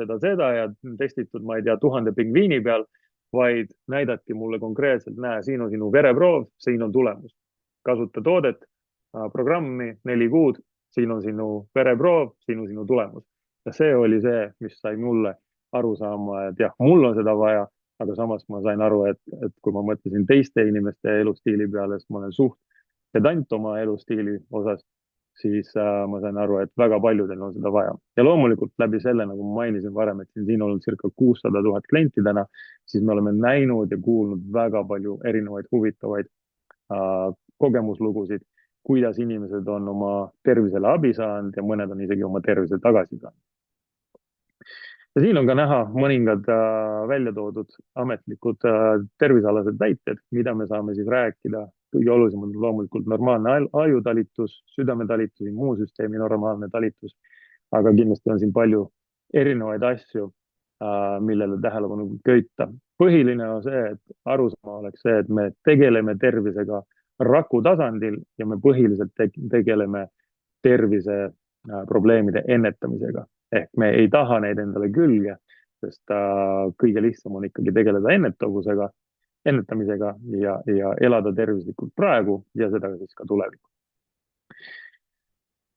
ja testitud, ma ei tea, 1000 pingviini peal, vaid näidati mulle konkreetselt, näe, siin on sinu vereproov, siin on tulemus. Kasuta toodet, programmi 4 kuud, siin on sinu vereproov, siin on sinu tulemus. Ja see oli see, mis sai mulle aru saama, et jah, mul on seda vaja, aga samas ma sain aru, et kui ma mõtlesin teiste inimeste elustiili peale, sest ma olen suht pedant oma elustiili osas, siis ma sain aru, et väga paljudel on seda vaja. Ja loomulikult läbi selle, nagu ma mainisin varem, et siin on circa 600 000 klienti täna, siis me oleme näinud ja kuulnud väga palju erinevaid huvitavaid kogemuslugusid, kuidas inimesed on oma tervisele abi saanud ja mõned on isegi oma tervise tagasi saanud. Ja siin on ka näha mõningad välja toodud ametlikud tervisealased väited, mida me saame siis rääkida. Kõige olulisemad on loomulikult normaalne ajutalitus, südametalitus, immuunsüsteemi normaalne talitus, aga kindlasti on siin palju erinevaid asju, millele tähelepanu köita. Põhiline on see, et arusaama oleks see, et me tegeleme tervisega raku tasandil ja me põhiliselt tegeleme tervise probleemide ennetamisega. Ehk me ei taha neid endale külge, sest kõige lihtsam on ikkagi tegeleda ennetamisega ja elada tervislikult praegu ja seda siis ka tulevikus.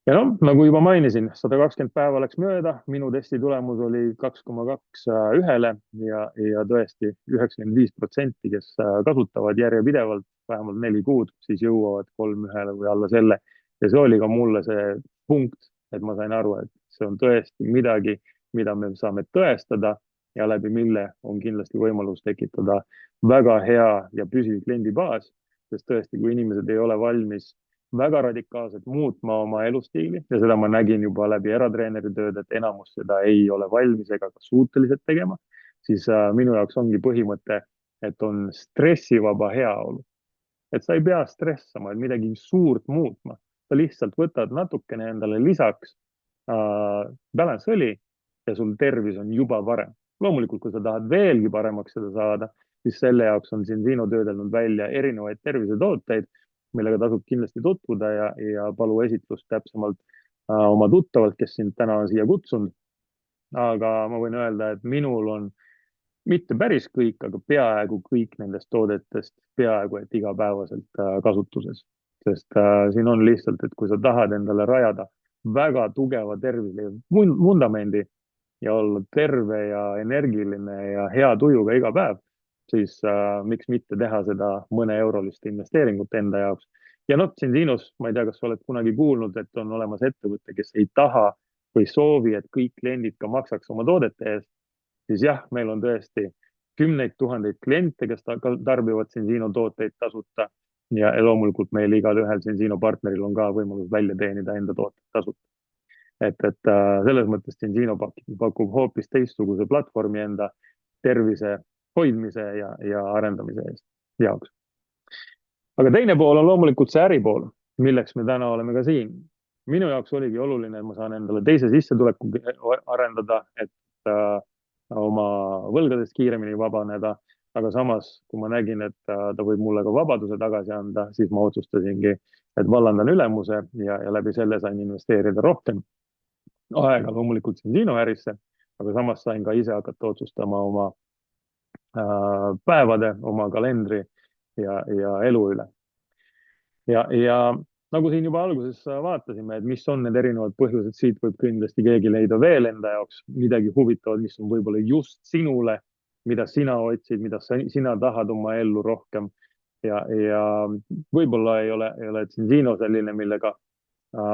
Ja nagu juba mainisin, 120 päeva läks mööda, minu testi tulemus oli 2,21 ja tõesti 95%, kes kasutavad järjepidevalt vähemalt 4 kuud, siis jõuavad 3,1 või alla selle. Ja see oli ka mulle see punkt, et ma sain aru, et see on tõesti midagi, mida me saame tõestada ja läbi mille on kindlasti võimalus tekitada väga hea ja püsiv kliendibaas, sest tõesti, kui inimesed ei ole valmis väga radikaalselt muutma oma elustiili ja seda ma nägin juba läbi eratreeneri tööd, et enamus seda ei ole valmis ega ka suutelised tegema, siis minu jaoks ongi põhimõte, et on stressivaba heaolu. Et sa ei pea stressama, et midagi suurt muutma. Sa lihtsalt võtad natukene endale lisaks balansõli ja sul tervis on juba parem. Loomulikult, kui sa tahad veelgi paremaks seda saada, siis selle jaoks on Zinzino töödelnud välja erinevaid tervisetooteid, millega tasub kindlasti tutvuda ja palu esitlust täpsemalt oma tuttavalt, kes sind täna on siia kutsunud. Aga ma võin öelda, et minul on mitte päris kõik, aga peaaegu kõik nendest toodetest peaaegu et igapäevaselt kasutuses. Sest siin on lihtsalt, et kui sa tahad endale rajada väga tugeva tervisliku vundamendi ja olla terve ja energiline ja hea tujuga iga päev, siis miks mitte teha seda mõne-eurolist investeeringut enda jaoks. Ja Zinzinos, ma ei tea, kas sa oled kunagi kuulnud, et on olemas ettevõte, kes ei taha või soovi, et kõik kliendid ka maksaks oma toodete eest, siis jah, meil on tõesti 10 000 kliente, kes tarbivad Zinzino tooteid tasuta ja loomulikult meil igal ühel Zinzino partneril on ka võimalus välja teenida enda tooteid tasuta. Et selles mõttes Zinzino pakub hoopis teistsuguse platvormi enda tervise hoidmise ja arendamise jaoks. Aga teine pool on loomulikult see äripool, milleks me täna oleme ka siin. minu jaoks oligi oluline, et ma saan endale teise sissetuleku arendada, et oma võlgadest kiiremini vabaneda. Aga samas, kui ma nägin, et ta võib mulle ka vabaduse tagasi anda, siis ma otsustasingi, et vallandan ülemuse ja läbi selle sain investeerida rohkem aega loomulikult Sinu ärisse, aga samas sain ka ise hakata otsustama oma päevade, oma kalendri ja elu üle. Ja nagu siin juba alguses vaatasime, et mis on need erinevad põhjused, siit võib kindlasti keegi leida veel enda jaoks midagi huvitavat, mis on võib-olla just sinule, mida sina otsid, mida sina tahad oma ellu rohkem. Ja võib-olla ei ole Sinu selline, millega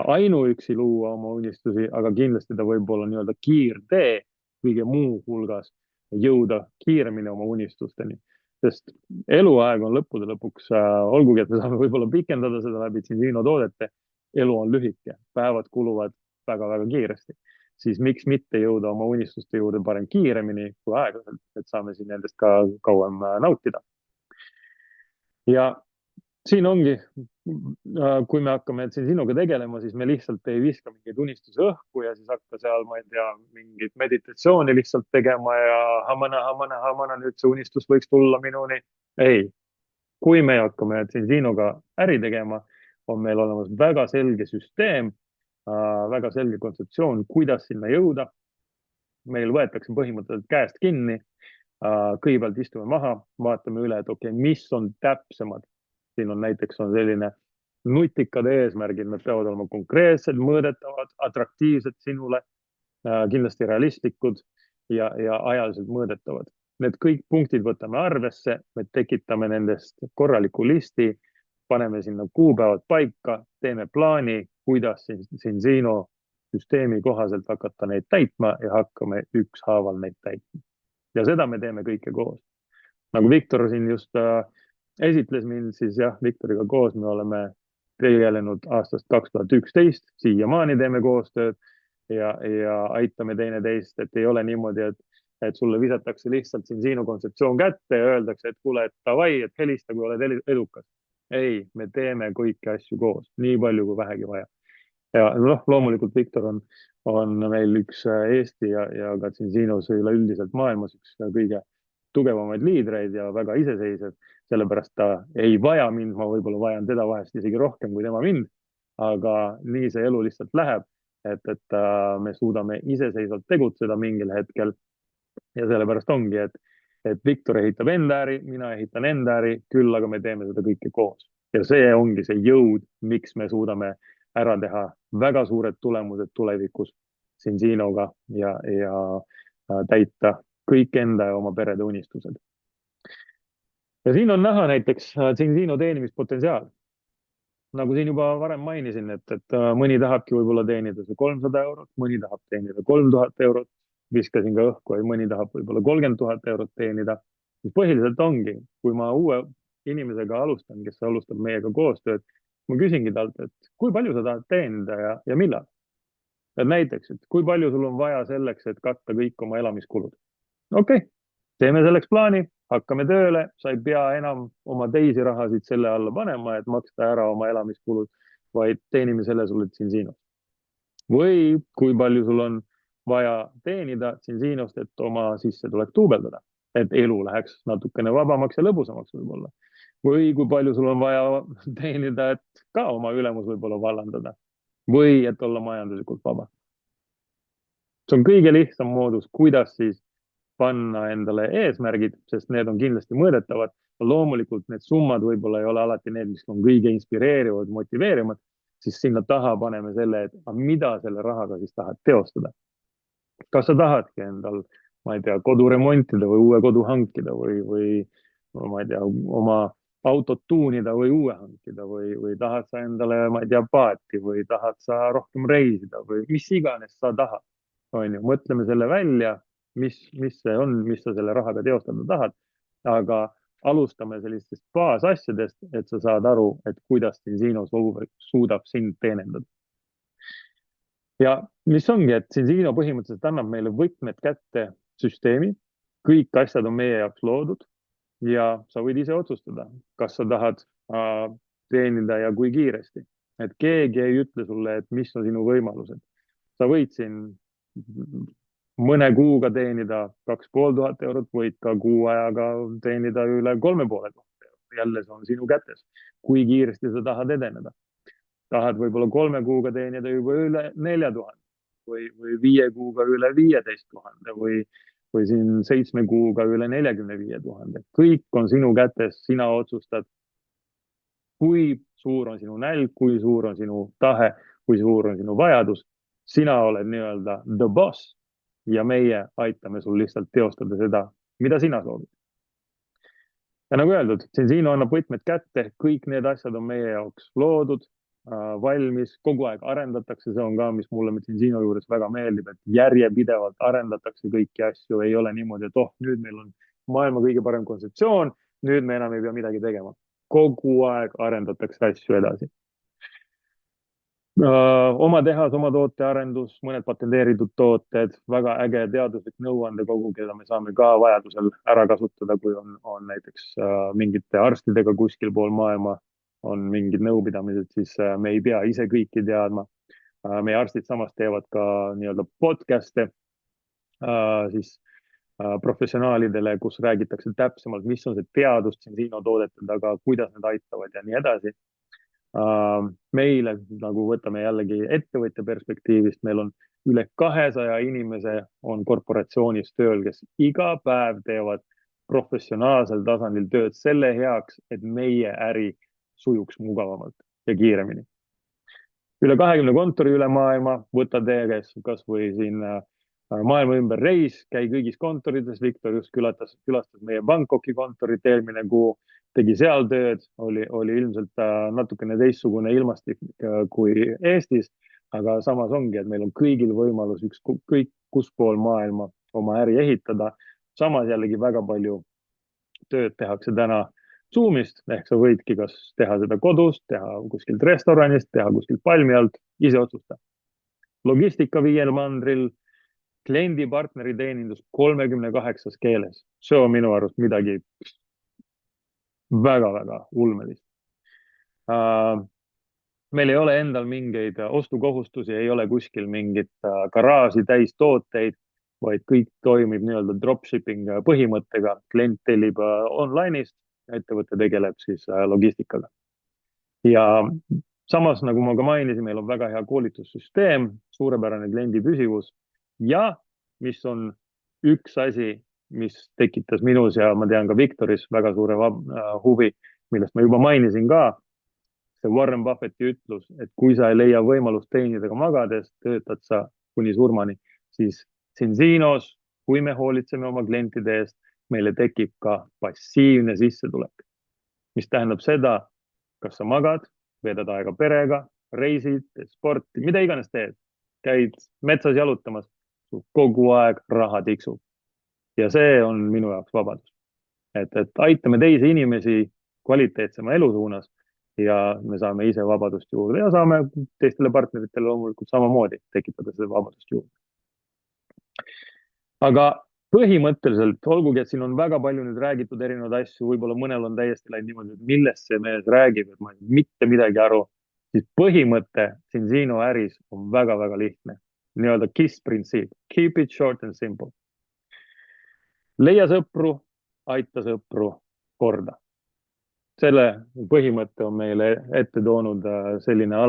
ainuüksi luua oma unistusi, aga kindlasti ta võib olla nii-öelda kiirtee kõige muu hulgas jõuda kiiremini oma unistusteni. Sest eluaeg on lõppude lõpuks, olgugi, et me saame võib-olla pikendada seda läbi Sinu toodete, elu on lühike, päevad kuluvad väga-väga kiiresti. Siis miks mitte jõuda oma unistuste juurde parem kiiremini kui aeglaselt, et saame siin nendest ka kauem nautida. Ja siin ongi, kui me hakkame sinuga tegelema, siis me lihtsalt ei viska mingeid unistusi õhku ja siis hakka seal, ma ei tea, mingit meditatsiooni lihtsalt tegema ja hamana, nüüd see unistus võiks tulla minuni. Ei, kui me hakkame sinuga äri tegema, on meil olemas väga selge süsteem, väga selge kontseptsioon, kuidas sinna jõuda. Meil võetakse põhimõtteliselt käest kinni, kõigepealt istume maha, vaatame üle, et okei, mis on täpsemad. Siin on näiteks selline nutikad eesmärgid, need peavad olema konkreetsed, mõõdetavad, atraktiivsed sinule, kindlasti realistlikud ja ajaliselt mõõdetavad. Need kõik punktid võtame arvesse, me tekitame nendest korraliku listi, paneme sinna kuupäevad paika, teeme plaani, kuidas siin Sinu süsteemi kohaselt hakata neid täitma ja hakkame ükshaaval neid täitma. Ja seda me teeme kõike koos. Nagu Viktor siin just esitles mind, siis jah, Viktoriga koos me oleme tegelenud aastast 2011, siiamaani teeme koostööd ja aitame teineteist, et ei ole niimoodi, et sulle visatakse lihtsalt siin Sinu kontseptsioon kätte ja öeldakse, et kuule, et davai, et helista, kui oled edukas. Ei, me teeme kõiki asju koos, nii palju kui vähegi vaja. Ja loomulikult Viktor on meil üks Eesti ja ka siin Sinus üleüldiselt maailmas üks kõige tugevamaid liidreid ja väga iseseisev, sellepärast ta ei vaja mind, ma võib-olla vajan teda vahest isegi rohkem kui tema mind, aga nii see elu lihtsalt läheb, et me suudame iseseisvalt tegutseda mingil hetkel ja sellepärast ongi, et Viktor ehitab enda äri, mina ehitan enda äri, küll aga me teeme seda kõike koos. Ja see ongi see jõud, miks me suudame ära teha väga suured tulemused tulevikus siin Sinuga ja täita kõik enda ja oma perede unistused. Ja siin on näha näiteks Sinu teenimispotentsiaal. Nagu siin juba varem mainisin, et mõni tahabki võib-olla teenida 300 eurot, mõni tahab teenida 3000 eurot, viskasin ka õhku, ja mõni tahab võib-olla 30 000 eurot teenida. Põhiliselt ongi, kui ma uue inimesega alustan, kes alustab meiega koostööd, ma küsingi talt, et kui palju sa tahad teenida ja millal? Et näiteks, et kui palju sul on vaja selleks, et katta kõik oma elamiskulud? Okei, teeme selleks plaani, hakkame tööle, sa ei pea enam oma teisi rahasid selle alla panema, et maksta ära oma elamiskulud, vaid teenime selle sulle siin Sinust. Või kui palju sul on vaja teenida siin Sinust, et oma sissetulek duubeldada, et elu läheks natukene vabamaks ja lõbusamaks võib-olla. Või kui palju sul on vaja teenida, et ka oma ülemus võib-olla vallandada. Või et olla majanduslikult vaba. See on kõige lihtsam moodus, kuidas siis panna endale eesmärgid, sest need on kindlasti mõõdetavad. Loomulikult need summad võib-olla ei ole alati need, mis on kõige inspireerivad, motiveerivad, siis sinna taha paneme selle, et mida selle rahaga siis tahad teostada. Kas sa tahadki endal, ma ei tea, kodu remontida või uue kodu hankida või ma ei tea, oma autot tuunida või uue hankida või tahad sa endale, ma ei tea, paati või tahad sa rohkem reisida või mis iganes sa tahad. Mõtleme selle välja, mis see on, mis sa selle rahaga teostada tahad, aga alustame sellistest baasasjadest, et sa saad aru, et kuidas Sinu suudab sind teenindada. Ja mis ongi, et Sinu põhimõtteliselt annab meile võtmed kätte süsteemi, kõik asjad on meie jaoks loodud ja sa võid ise otsustada, kas sa tahad teenida ja kui kiiresti. et keegi ei ütle sulle, et mis on sinu võimalused. Sa võid siin mõne kuuga teenida 2500 eurot, võid ka kuu ajaga teenida üle 3500 eurot. Jälle see on sinu kätes, kui kiiresti sa tahad edeneda. Tahad võib-olla 3 kuuga teenida juba üle 4000 või 5 kuuga üle 15 000 või siin 7 kuuga üle 45 000. Kõik on sinu kätes, sina otsustad, kui suur on sinu nälg, kui suur on sinu tahe, kui suur on sinu vajadus. Sina oled nii-öelda the boss ja meie aitame sul lihtsalt teostada seda, mida sina soovid. Ja nagu öeldud, Zinzino annab võtmed kätte, kõik need asjad on meie jaoks loodud, valmis, kogu aeg arendatakse, see on ka, mis mulle Zinzino juures väga meeldib, et järjepidevalt arendatakse kõiki asju, ei ole niimoodi, et nüüd meil on maailma kõige parem kontseptsioon, nüüd me enam ei pea midagi tegema. Kogu aeg arendatakse asju edasi. Oma tehas, oma tootearendus, mõned patenteeritud tooted, väga äge teaduslik nõuandekogu, keda me saame ka vajadusel ära kasutada, kui on näiteks mingite arstidega kuskil pool maailma on mingid nõupidamised, siis me ei pea ise kõiki teadma. Meie arstid samas teevad ka nii-öelda podcast'e siis professionaalidele, kus räägitakse täpsemalt, mis on see teadus Zinzino toodete taga, kuidas need aitavad ja nii edasi. Meile, nagu võtame jällegi ettevõtja perspektiivist, meil on üle 200 inimese on korporatsioonis tööl, kes iga päev teevad professionaalsel tasandil tööd selle heaks, et meie äri sujuks mugavamalt ja kiiremini. Üle 20 kontori üle maailma, võta teie käes kas või siin maailma ümber reis, käi kõigis kontorites. Viktor just külastas meie Bangkoki kontorit eelmine kuu, tegi seal tööd, oli ilmselt natukene teistsugune ilmastik kui Eestis, aga samas ongi, et meil on kõigil võimalus ükskõik kus pool maailma oma äri ehitada. Samas jällegi väga palju tööd tehakse täna Zoomist, ehk sa võidki kas teha seda kodus, teha kuskilt restoranist, teha kuskilt palmi alt, ise otsusta. Logistika 5 mandril, kliendi partneri teenindus 38 keeles. See on minu arust midagi väga-väga ulmelist. Meil ei ole endal mingeid ostukohustusi, ei ole kuskil mingit garaaži täis tooteid, vaid kõik toimib nii-öelda dropshipping põhimõttega. Klient tellib online'ist, ettevõte tegeleb siis logistikaga. Ja samas, nagu ma ka mainisin, meil on väga hea koolitussüsteem, suurepärane kliendi püsivus ja mis on üks asi, mis tekitas minus ja ma tean ka Viktoris väga suure huvi, millest ma juba mainisin ka, see Warren Buffetti ütlus, et kui sa ei leia võimalust teenida ka magades, töötad sa kuni surmani, siis Zinzinos, kui me hoolitseme oma klientide eest, meile tekib ka passiivne sissetulek, mis tähendab seda, kas sa magad, veedad aega perega, reisid, sporti, mida iganes teed, käid metsas jalutamas, kogu aeg raha tiksub. Ja see on minu jaoks vabadus. Et aitame teisi inimesi kvaliteetsema elu suunas ja me saame ise vabadust juurde ja saame teistele partneritele loomulikult samamoodi tekitada seda vabadust juurde. Aga põhimõtteliselt, olgugi, et siin on väga palju nüüd räägitud erinevaid asju, võib-olla mõnel on täiesti läinud niimoodi, et millest see mees räägib, et ma ei mitte midagi aru, siis põhimõte Zinzino äris on väga-väga lihtne. Nii-öelda KISS printsiip. Keep it short and simple. Leia sõpru, aita sõpru, korda. Selle põhimõtte on meile ette toonud selline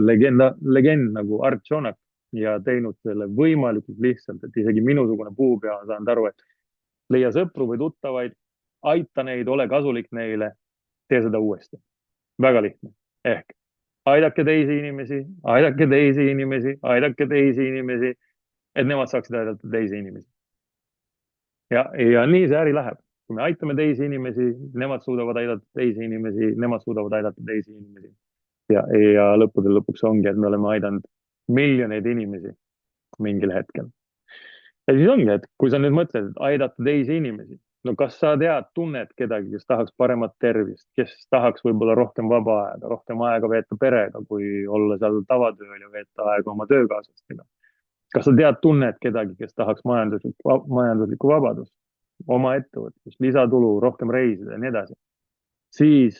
legend nagu Art Jonak ja teinud selle võimalikult lihtsalt, et isegi minusugune puupea on saanud aru, et leia sõpru või tuttavaid, aita neid, ole kasulik neile, tee seda uuesti. Väga lihtne. Ehk aidake teisi inimesi, aidake teisi inimesi, aidake teisi inimesi, et nemad saaksid aidata teisi inimesi. Ja nii see äri läheb. Kui me aitame teisi inimesi, nemad suudavad aidata teisi inimesi, nemad suudavad aidata teisi inimesi. Ja lõppude lõpuks ongi, et me oleme aidanud miljoneid inimesi mingil hetkel. Ja siis ongi, et kui sa nüüd mõtled, et aidata teisi inimesi, no kas sa tunned kedagi, kes tahaks paremat tervist, kes tahaks võib-olla rohkem vaba aega, rohkem aega veeta perega, kui olla seal tavatööl ja veeta aega oma töökaaslastega. Kas sa tunned kedagi, kes tahaks majanduslikku vabadust, oma ettevõtlust, lisatulu, rohkem reisida ja nii edasi, siis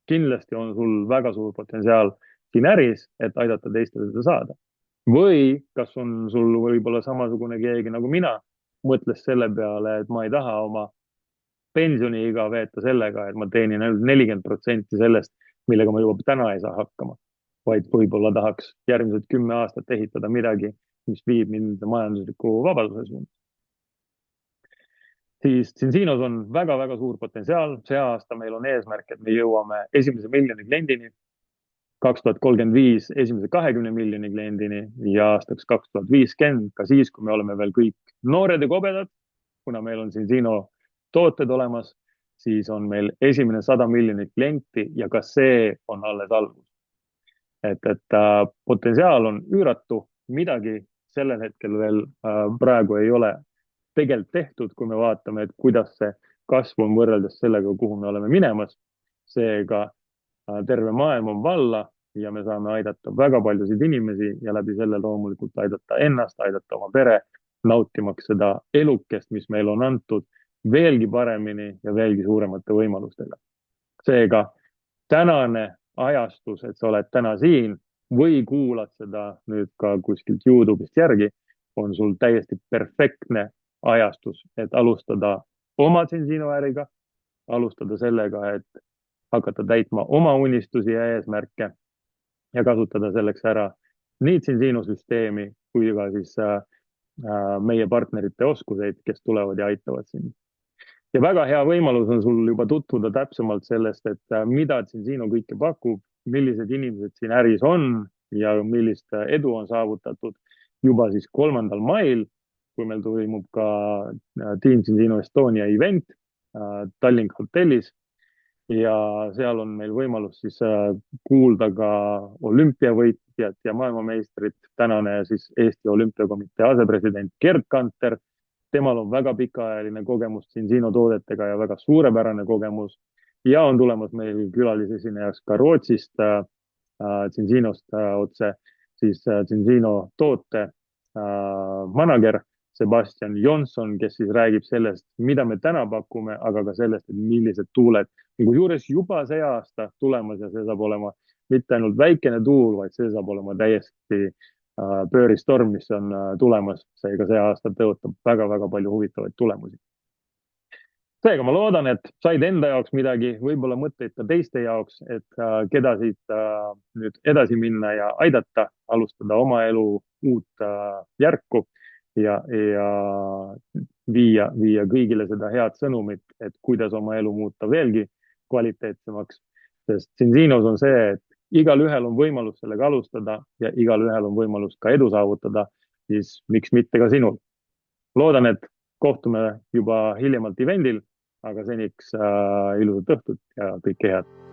kindlasti on sul väga suur potentsiaal siin äris, et aidata teistel seda saada. Või kas on sul võib-olla samasugune keegi nagu mina, mõtles selle peale, et ma ei taha oma pensioniiga veeta sellega, et ma teenin ainult 40% sellest, millega ma juba täna ei saa hakkama, vaid võib-olla tahaks järgmised 10 aastat ehitada midagi, mis viib mind majandusliku vabaduse suunas. Siis Cinzinos on väga-väga suur potentsiaal. See aasta meil on eesmärk, et me jõuame esimese miljoni kliendini, 2035 esimese 20 miljoni kliendini ja aastaks 2050, ka siis, kui me oleme veel kõik noored ja kobedad, kuna meil on Cinzino tooted olemas, siis on meil esimene 100 miljonit klienti ja ka see on alles algus. Et potentsiaal on üüratu, midagi sellel hetkel veel praegu ei ole tegelikult tehtud, kui me vaatame, et kuidas see kasv on võrreldes sellega, kuhu me oleme minemas. Seega terve maailm on valla ja me saame aidata väga paljusid inimesi ja läbi selle loomulikult aidata ennast, aidata oma pere, nautimaks seda elukest, mis meil on antud veelgi paremini ja veelgi suuremate võimalustega. Seega tänane ajastus, et sa oled täna siin või kuulad seda nüüd ka kuskilt YouTube'ist järgi, on sul täiesti perfektne ajastus, et alustada oma Cinzino äriga, alustada sellega, et hakata täitma oma unistusi ja eesmärke ja kasutada selleks ära nii Cinzino süsteemi kui ka siis meie partnerite oskuseid, kes tulevad ja aitavad sind. Ja väga hea võimalus on sul juba tutvuda täpsemalt sellest, et mida Cinzino kõike pakub, millised inimesed siin äris on ja millist edu on saavutatud juba siis 3. mail, kui meil toimub ka Team Cinzino Estonia event Tallink hotellis ja seal on meil võimalus siis kuulda ka olümpiavõitjat ja maailmameistrit, tänane siis Eesti Olümpiakomitee asepresident Gerd Kanter. Temal on väga pikaajaline kogemus Cinzino toodetega ja väga suurepärane kogemus ja on tulemas meil külalisesinejaks ka Rootsist, Cinzinost otse, siis Cinzino toote manager Sebastian Jonsson, kes siis räägib sellest, mida me täna pakume, aga ka sellest, et millised tuuled, kusjuures juba see aasta tulemas ja see saab olema mitte ainult väikene tuul, vaid see saab olema täiesti pööristorm, mis on tulemas, seega see aasta tõotab väga-väga palju huvitavaid tulemusi. Seega ma loodan, et said enda jaoks midagi, võib-olla mõtteid ka teiste jaoks, et keda siit nüüd edasi minna ja aidata, alustada oma elu uut järku ja viia kõigile seda head sõnumit, et kuidas oma elu muuta veelgi kvaliteetsemaks, sest Cinzinos on see, et igalühel on võimalus sellega alustada ja igalühel on võimalus ka edu saavutada, siis miks mitte ka sinul. Loodan, et kohtume juba hiljemalt evendil, aga seniks ilusat õhtut ja kõike head.